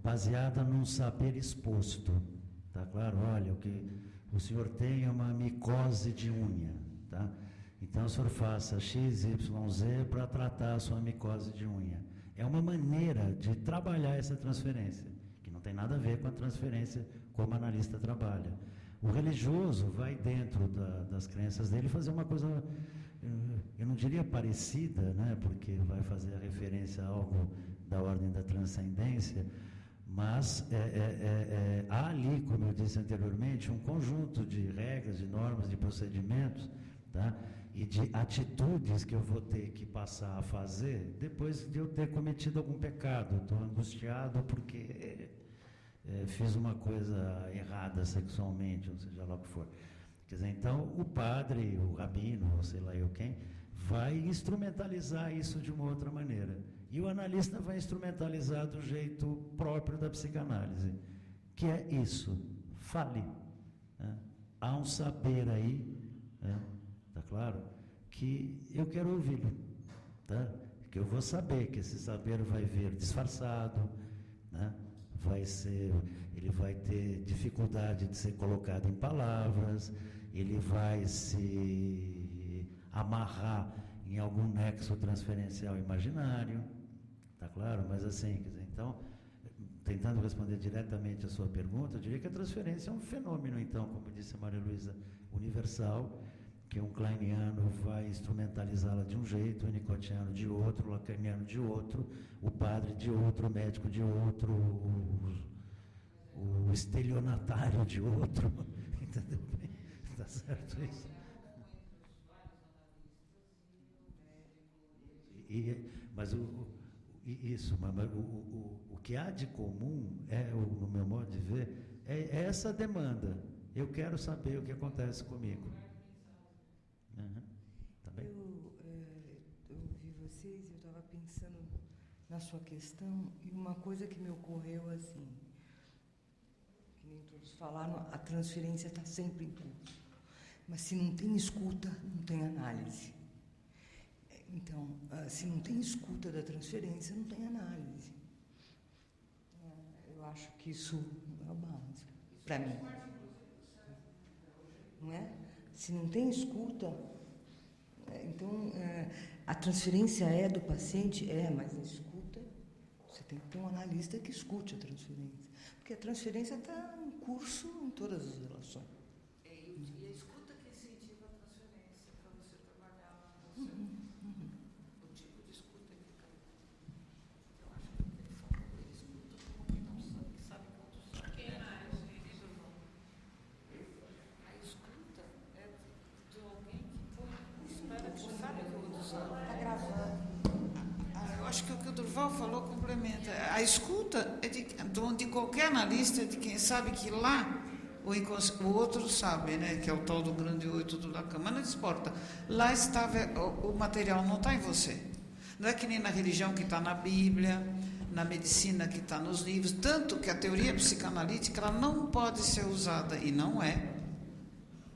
baseada num saber exposto, tá claro? Olha, o que o senhor tem é uma micose de unha, tá? Então o senhor faça X, Y, Z para tratar a sua micose de unha. É uma maneira de trabalhar essa transferência, que não tem nada a ver com a transferência como analista trabalha. O religioso vai dentro das crenças dele fazer uma coisa, eu não diria parecida, né, porque vai fazer a referência a algo da ordem da transcendência, mas há ali, como eu disse anteriormente, um conjunto de regras, de normas, de procedimentos, tá, e de atitudes que eu vou ter que passar a fazer depois de eu ter cometido algum pecado. Estou angustiado porque fiz uma coisa errada sexualmente, ou seja lá o que for. Quer dizer, então, o padre, o rabino, ou sei lá eu quem, vai instrumentalizar isso de uma outra maneira. E o analista vai instrumentalizar do jeito próprio da psicanálise, que é isso, fale. Né? Há um saber aí, tá claro? Que eu quero ouvi-lo, tá? Que eu vou saber que esse saber vai vir disfarçado, né? Ele vai ter dificuldade de ser colocado em palavras, ele vai se amarrar em algum nexo transferencial imaginário, tá claro? Mas assim, quer dizer, então, tentando responder diretamente a sua pergunta, eu diria que a transferência é um fenômeno, então, como disse a Maria Luísa, universal, que um kleiniano vai instrumentalizá-la de um jeito, o winnicottiano de outro, o lacaniano de outro, o padre de outro, o médico de outro, o estelionatário de outro, entendeu bem? Está certo isso? Mas o que há de comum, no meu modo de ver, é essa demanda. Eu quero saber o que acontece comigo. Uhum. Tá bem? Eu ouvi vocês e eu estava pensando na sua questão, e uma coisa que me ocorreu assim, que nem todos falaram, a transferência está sempre em curso. Mas se não tem escuta, não tem análise. Então, se não tem escuta da transferência, não tem análise. Eu acho que isso é o básico, para mim. Não é? Se não tem escuta, então, a transferência é do paciente? Mas a escuta, você tem que ter um analista que escute a transferência. Porque a transferência está em curso em todas as relações. E a escuta que incentiva a transferência para você trabalhar no seu, o tipo de escuta que eu acho que ele falou, ele escuta como quem não sabe, que sabe quantos. Quem mais? A escuta é de alguém que espera que sabe que o outro sabe. Está gravando. Eu acho que o que o Durval falou complementa. A escuta é de qualquer analista, de quem sabe que lá o outro sabe, né, que é o tal do grande 8 do Lacan, mas não importa. Lá estava, o material não está em você. Não é que nem na religião que está na Bíblia, na medicina que está nos livros, tanto que a teoria psicanalítica ela não pode ser usada, e não é,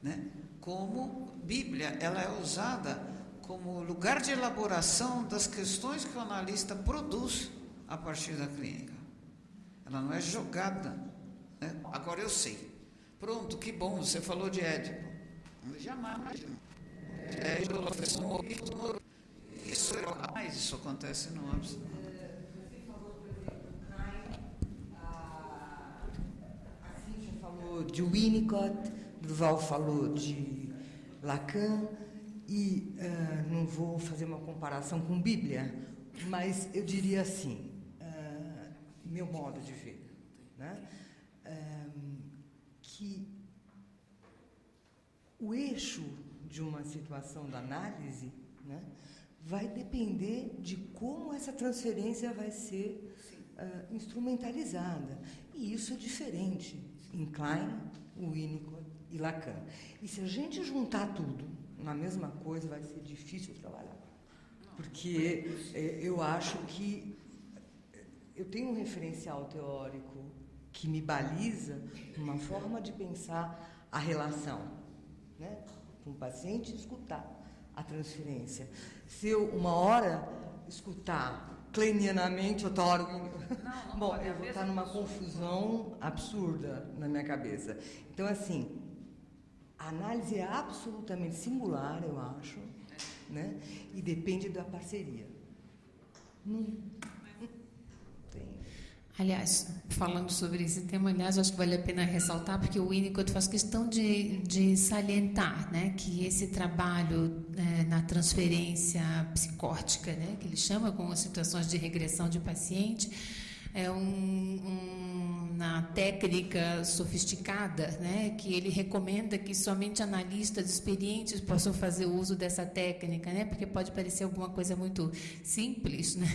né, como Bíblia, ela é usada como lugar de elaboração das questões que o analista produz a partir da clínica. Ela não é jogada, né? Agora eu sei. Pronto, que bom, você falou de Édipo. Jamais. Isso acontece no âmbito. Você falou, por exemplo, a Cíntia falou de Winnicott, Durval falou de Lacan, e não vou fazer uma comparação com Bíblia, mas eu diria assim, meu modo de ver, né? Que o eixo de uma situação da análise, né, vai depender de como essa transferência vai ser instrumentalizada. E isso é diferente em Klein, Winnicott e Lacan. E se a gente juntar tudo na mesma coisa, vai ser difícil trabalhar. Porque eu acho que eu tenho um referencial teórico que me baliza uma forma de pensar a relação, né, com o paciente e escutar a transferência. Se eu, uma hora, escutar kleinianamente, outra hora... Bom, eu vou estar numa confusão absurda na minha cabeça. Então, assim, a análise é absolutamente singular, eu acho, né, e depende da parceria. Aliás, falando sobre esse tema, aliás, acho que vale a pena ressaltar, porque o Winnicott faz questão de salientar, né, que esse trabalho na transferência psicótica, né, que ele chama como situações de regressão de paciente, é uma técnica sofisticada, né, que ele recomenda que somente analistas experientes possam fazer uso dessa técnica, né, porque pode parecer alguma coisa muito simples, né,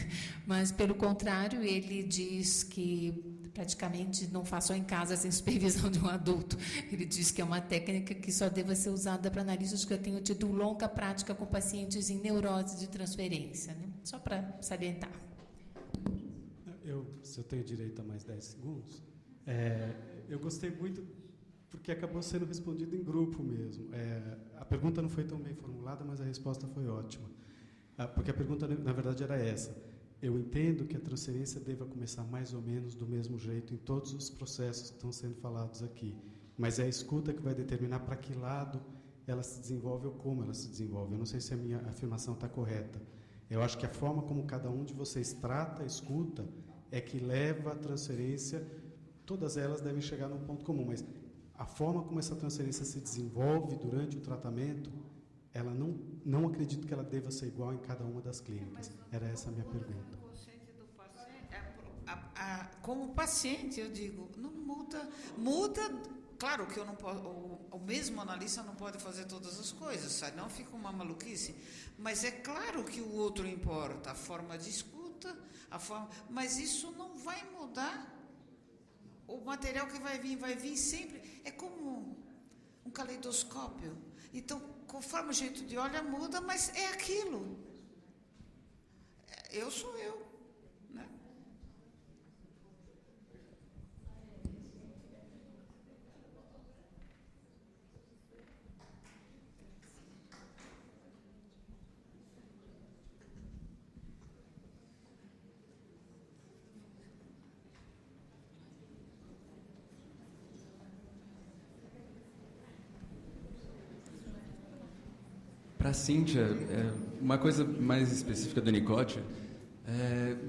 mas, pelo contrário, ele diz que praticamente não façam em casa sem supervisão de um adulto. Ele diz que é uma técnica que só deva ser usada para analistas que tenham tido longa prática com pacientes em neurose de transferência, né, só para salientar. Se eu tenho direito a mais 10 segundos, eu gostei muito porque acabou sendo respondido em grupo mesmo. A pergunta não foi tão bem formulada, mas a resposta foi ótima. Porque a pergunta, na verdade, era essa. Eu entendo que a transferência deva começar mais ou menos do mesmo jeito em todos os processos que estão sendo falados aqui, mas é a escuta que vai determinar para que lado ela se desenvolve ou como ela se desenvolve. Eu não sei se a minha afirmação está correta. Eu acho que a forma como cada um de vocês trata a escuta é que leva a transferência, todas elas devem chegar num ponto comum, mas a forma como essa transferência se desenvolve durante o tratamento, ela não acredito que ela deva ser igual em cada uma das clínicas. Era essa a minha pergunta. Como paciente, eu digo, não muda, claro que eu não posso, o mesmo analista não pode fazer todas as coisas, sabe? Não fica uma maluquice, mas é claro que o outro importa, a forma de escuta, mas isso não vai mudar. O material que vai vir sempre. É como um caleidoscópio. Então, conforme o jeito de olhar muda, mas é aquilo. Eu sou eu. Para a Cíntia, uma coisa mais específica do Winnicott,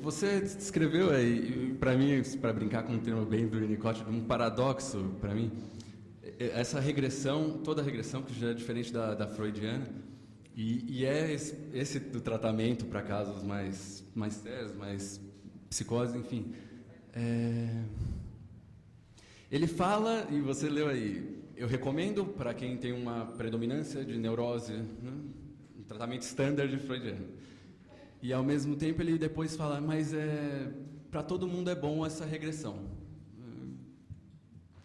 você descreveu aí, para mim, para brincar com um termo bem do Winnicott, um paradoxo para mim, essa regressão, toda a regressão que já é diferente da freudiana, e é esse do tratamento para casos mais sérios, mais psicose, enfim. Ele fala, e você leu aí, eu recomendo para quem tem uma predominância de neurose, né, um tratamento standard freudiano. E, ao mesmo tempo, ele depois fala, mas para todo mundo é bom essa regressão.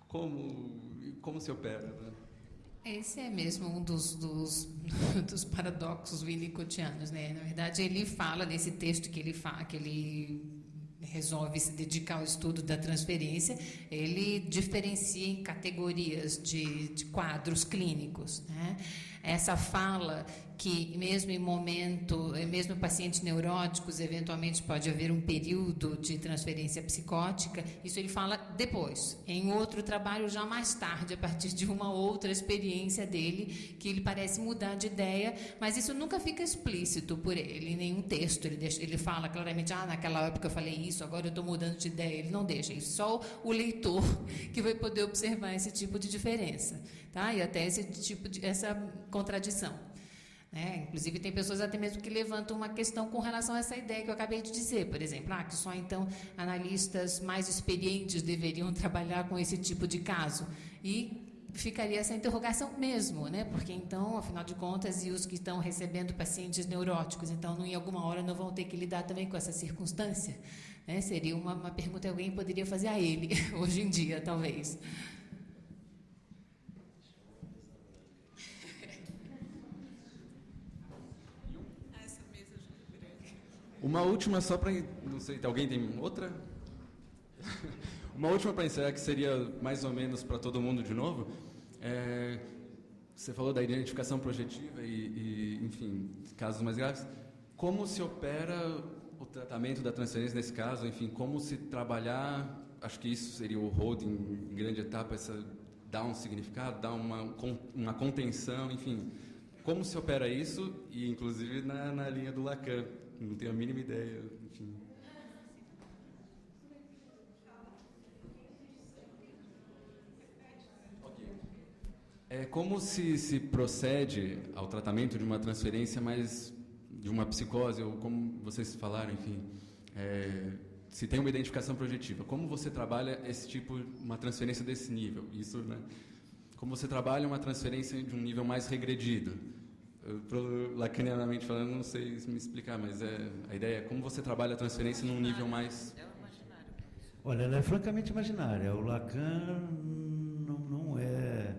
Como se opera? Né? Esse é mesmo um dos paradoxos winnicottianos, né? Na verdade, ele fala nesse texto que ele resolve se dedicar ao estudo da transferência, ele diferencia em categorias de quadros clínicos, né? Essa fala que mesmo mesmo pacientes neuróticos, eventualmente pode haver um período de transferência psicótica, isso ele fala depois, em outro trabalho já mais tarde, a partir de uma outra experiência dele, que ele parece mudar de ideia, mas isso nunca fica explícito por ele, em nenhum texto, ele fala claramente, naquela época eu falei isso, agora eu estou mudando de ideia, ele não deixa isso, só o leitor que vai poder observar esse tipo de diferença, tá? E até essa contradição. Inclusive, tem pessoas até mesmo que levantam uma questão com relação a essa ideia que eu acabei de dizer, por exemplo, que só então analistas mais experientes deveriam trabalhar com esse tipo de caso. E ficaria essa interrogação mesmo, né? Porque então, afinal de contas, e os que estão recebendo pacientes neuróticos, então, em alguma hora não vão ter que lidar também com essa circunstância? Né? Seria uma pergunta que alguém poderia fazer a ele, hoje em dia, talvez. Uma última só para... Não sei, alguém tem outra? Uma última para encerrar, que seria mais ou menos para todo mundo de novo. Você falou da identificação projetiva e, enfim, casos mais graves. Como se opera o tratamento da transferência nesse caso? Enfim, como se trabalhar... Acho que isso seria o holding em grande etapa, dar um significado, dar uma contenção, enfim. Como se opera isso? E, inclusive, na linha do Lacan. Não tenho a mínima ideia, enfim. Como se procede ao tratamento de uma transferência mais de uma psicose, ou como vocês falaram, enfim, se tem uma identificação projetiva, como você trabalha uma transferência desse nível? Isso, né? Como você trabalha uma transferência de um nível mais regredido? Lacanianamente falando, não sei me explicar, mas a ideia é como você trabalha a transferência num nível mais... Olha, ela é francamente imaginária. O Lacan não é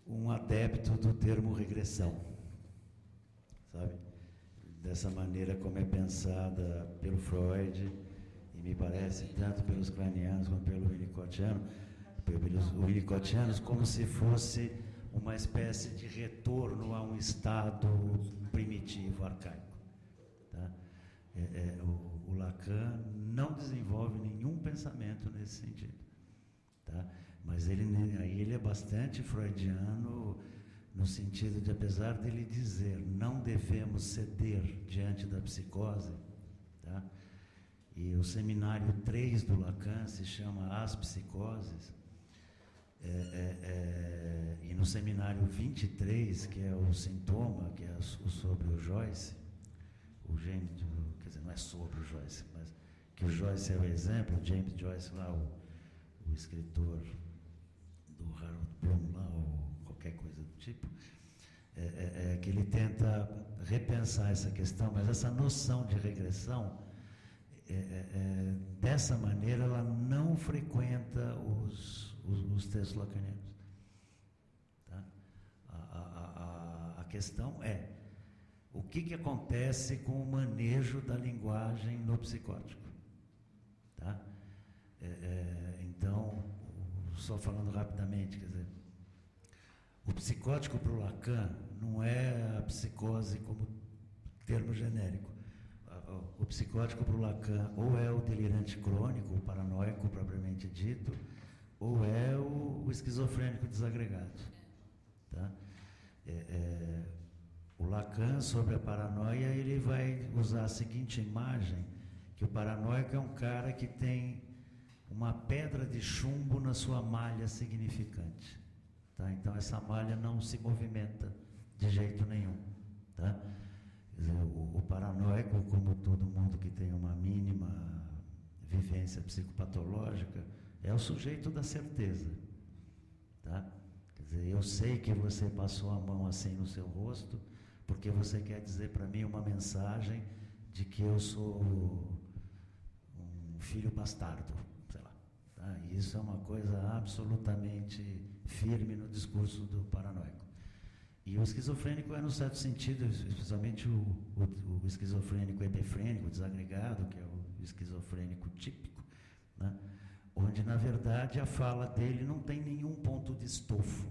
um adepto do termo regressão, sabe? Dessa maneira como é pensada pelo Freud, e me parece, tanto pelos kleinianos quanto pelos winnicottianos, como se fosse uma espécie de retorno a um estado primitivo, arcaico. Tá? O Lacan não desenvolve nenhum pensamento nesse sentido. Tá? Mas ele é bastante freudiano no sentido de, apesar dele dizer não devemos ceder diante da psicose, tá? E o seminário 3 do Lacan se chama As Psicoses, e no seminário 23, que é o sintoma, que é sobre o Joyce, quer dizer, não é sobre o Joyce, mas que o Joyce é o exemplo, James Joyce lá, o escritor do Harold Bloom lá, ou qualquer coisa do tipo, que ele tenta repensar essa questão, mas essa noção de regressão, dessa maneira, ela não frequenta os textos lacanianos. Tá? A questão é o que acontece com o manejo da linguagem no psicótico. Tá? Então, só falando rapidamente, quer dizer, o psicótico para o Lacan não é a psicose como termo genérico. O psicótico para o Lacan ou é o delirante crônico, o paranoico propriamente dito, ou é o esquizofrênico desagregado. Tá? O Lacan, sobre a paranoia, ele vai usar a seguinte imagem, que o paranoico é um cara que tem uma pedra de chumbo na sua malha significante. Tá? Então, essa malha não se movimenta de jeito nenhum. Tá? Quer dizer, o paranoico, como todo mundo que tem uma mínima vivência psicopatológica, é o sujeito da certeza. Tá? Quer dizer, eu sei que você passou a mão assim no seu rosto, porque você quer dizer para mim uma mensagem de que eu sou um filho bastardo, sei lá. Tá? E isso é uma coisa absolutamente firme no discurso do paranoico. E o esquizofrênico é, no certo sentido, especialmente o esquizofrênico epifrênico, desagregado, que é o esquizofrênico típico, né? Onde, na verdade, a fala dele não tem nenhum ponto de estofo.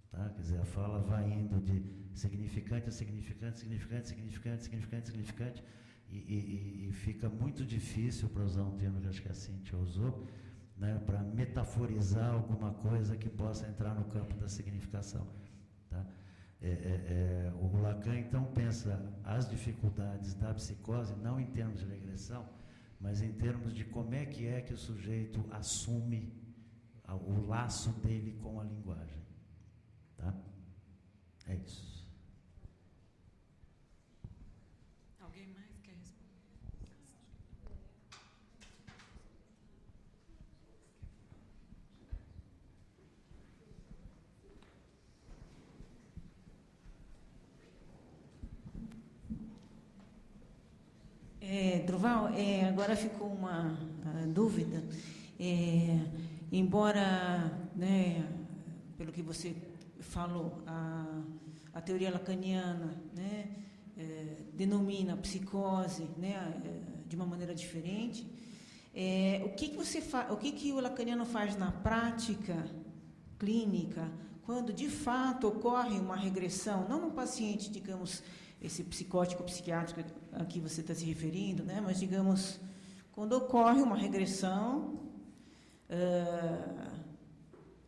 Tá? Quer dizer, a fala vai indo de significante a significante, significante, significante, significante, significante, e fica muito difícil, para usar um termo que acho que a Cíntia usou, né, para metaforizar alguma coisa que possa entrar no campo da significação. Tá? O Lacan, então, pensa as dificuldades da psicose, não em termos de regressão, mas em termos de como é que o sujeito assume o laço dele com a linguagem. Tá? É isso. Alguém mais quer responder? Durval, agora ficou uma dúvida. Embora, né, pelo que você falou, a teoria lacaniana, né, denomina a psicose, né, de uma maneira diferente, o que o lacaniano faz na prática clínica quando de fato ocorre uma regressão, não no paciente, digamos, esse psicótico psiquiátrico a que você está se referindo, né, mas digamos quando ocorre uma regressão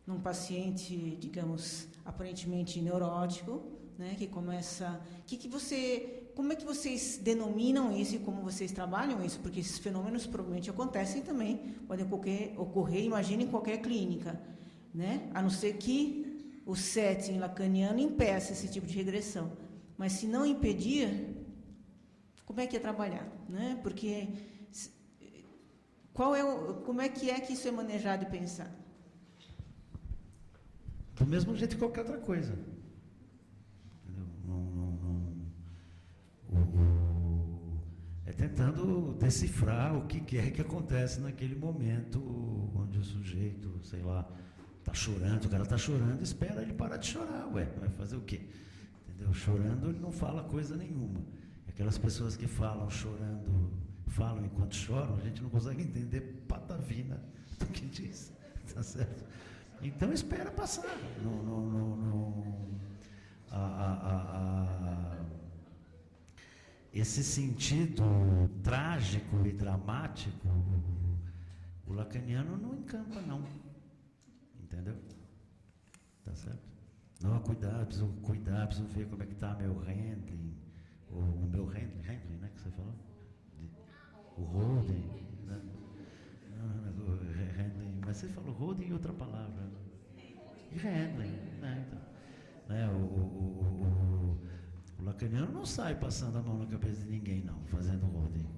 num paciente, digamos, aparentemente neurótico, né, que começa... como é que vocês denominam isso e como vocês trabalham isso? Porque esses fenômenos provavelmente acontecem também, podem ocorrer, imagine, em qualquer clínica, né? A não ser que o setting lacaniano impeça esse tipo de regressão. Mas se não impedir, como é que é trabalhar? Né? Porque como é que isso é manejado e pensado? Do mesmo jeito que qualquer outra coisa. É tentando decifrar o que é que acontece naquele momento onde o sujeito, sei lá, está chorando, o cara está chorando, espera ele parar de chorar, vai fazer o quê? Entendeu? Chorando, ele não fala coisa nenhuma. Aquelas pessoas que falam chorando, falam enquanto choram, a gente não consegue entender patavina do que diz, tá certo? Então espera passar. Esse sentido trágico e dramático, o lacaniano não encampa, não. Entendeu? Tá certo? Não, preciso ver como é que está meu handling, o meu handling, né, que você falou? O holding, né? Handling, mas você falou holding e outra palavra. E handling, né? Então, né, o lacaniano não sai passando a mão na cabeça de ninguém, não, fazendo holding.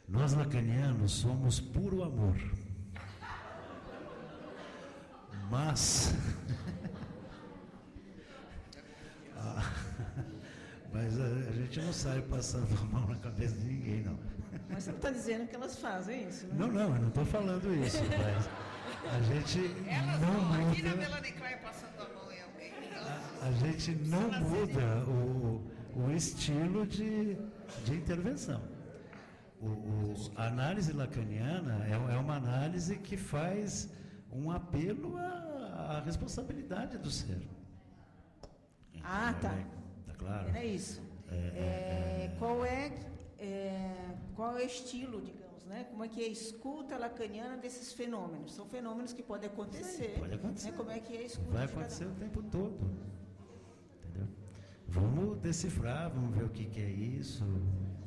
Nós lacanianos somos puro amor. Mas a gente não sai passando a mão na cabeça de ninguém, não. Mas você não está dizendo que elas fazem isso, né? Não, eu não estou falando isso, mas a gente não muda. Aqui na Melanie Klein passando a mão em alguém. A gente não muda o estilo de intervenção. A análise lacaniana é uma análise que faz um apelo à responsabilidade do ser. Ah, tá. Tá claro? Era isso. Qual é o estilo, digamos, né? Como é que é a escuta lacaniana desses fenômenos? São fenômenos que podem acontecer. Pode acontecer. Né? Como é que é a escuta? Vai acontecer o tempo todo. Entendeu? vamos decifrar, vamos ver o que é isso,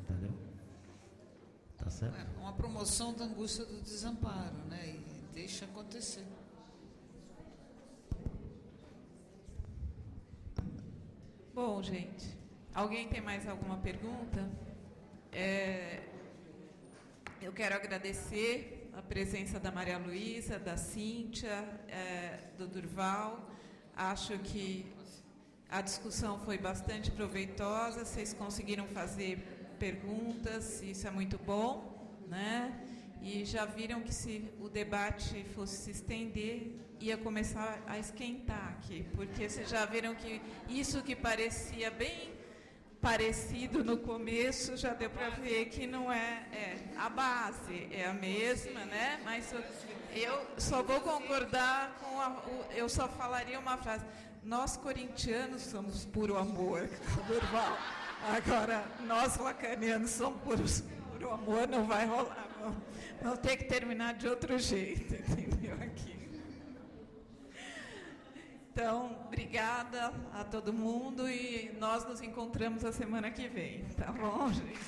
entendeu? Tá certo? É uma promoção da angústia do desamparo, né? E deixa acontecer. Bom, gente, alguém tem mais alguma pergunta? Eu quero agradecer a presença da Maria Luísa, da Cíntia, do Durval. Acho que a discussão foi bastante proveitosa, vocês conseguiram fazer perguntas, isso é muito bom, né? E já viram que se o debate fosse se estender, ia começar a esquentar aqui, porque vocês já viram que isso que parecia bem parecido no começo, já deu para ver que não a base é a mesma, né? Mas eu só vou concordar com eu só falaria uma frase: nós corintianos somos puro amor, Durval. Agora, nós lacanianos somos puro amor, não vai rolar, não. Vamos ter que terminar de outro jeito, entendeu? Aqui. Então, obrigada a todo mundo e nós nos encontramos a semana que vem, tá bom, gente?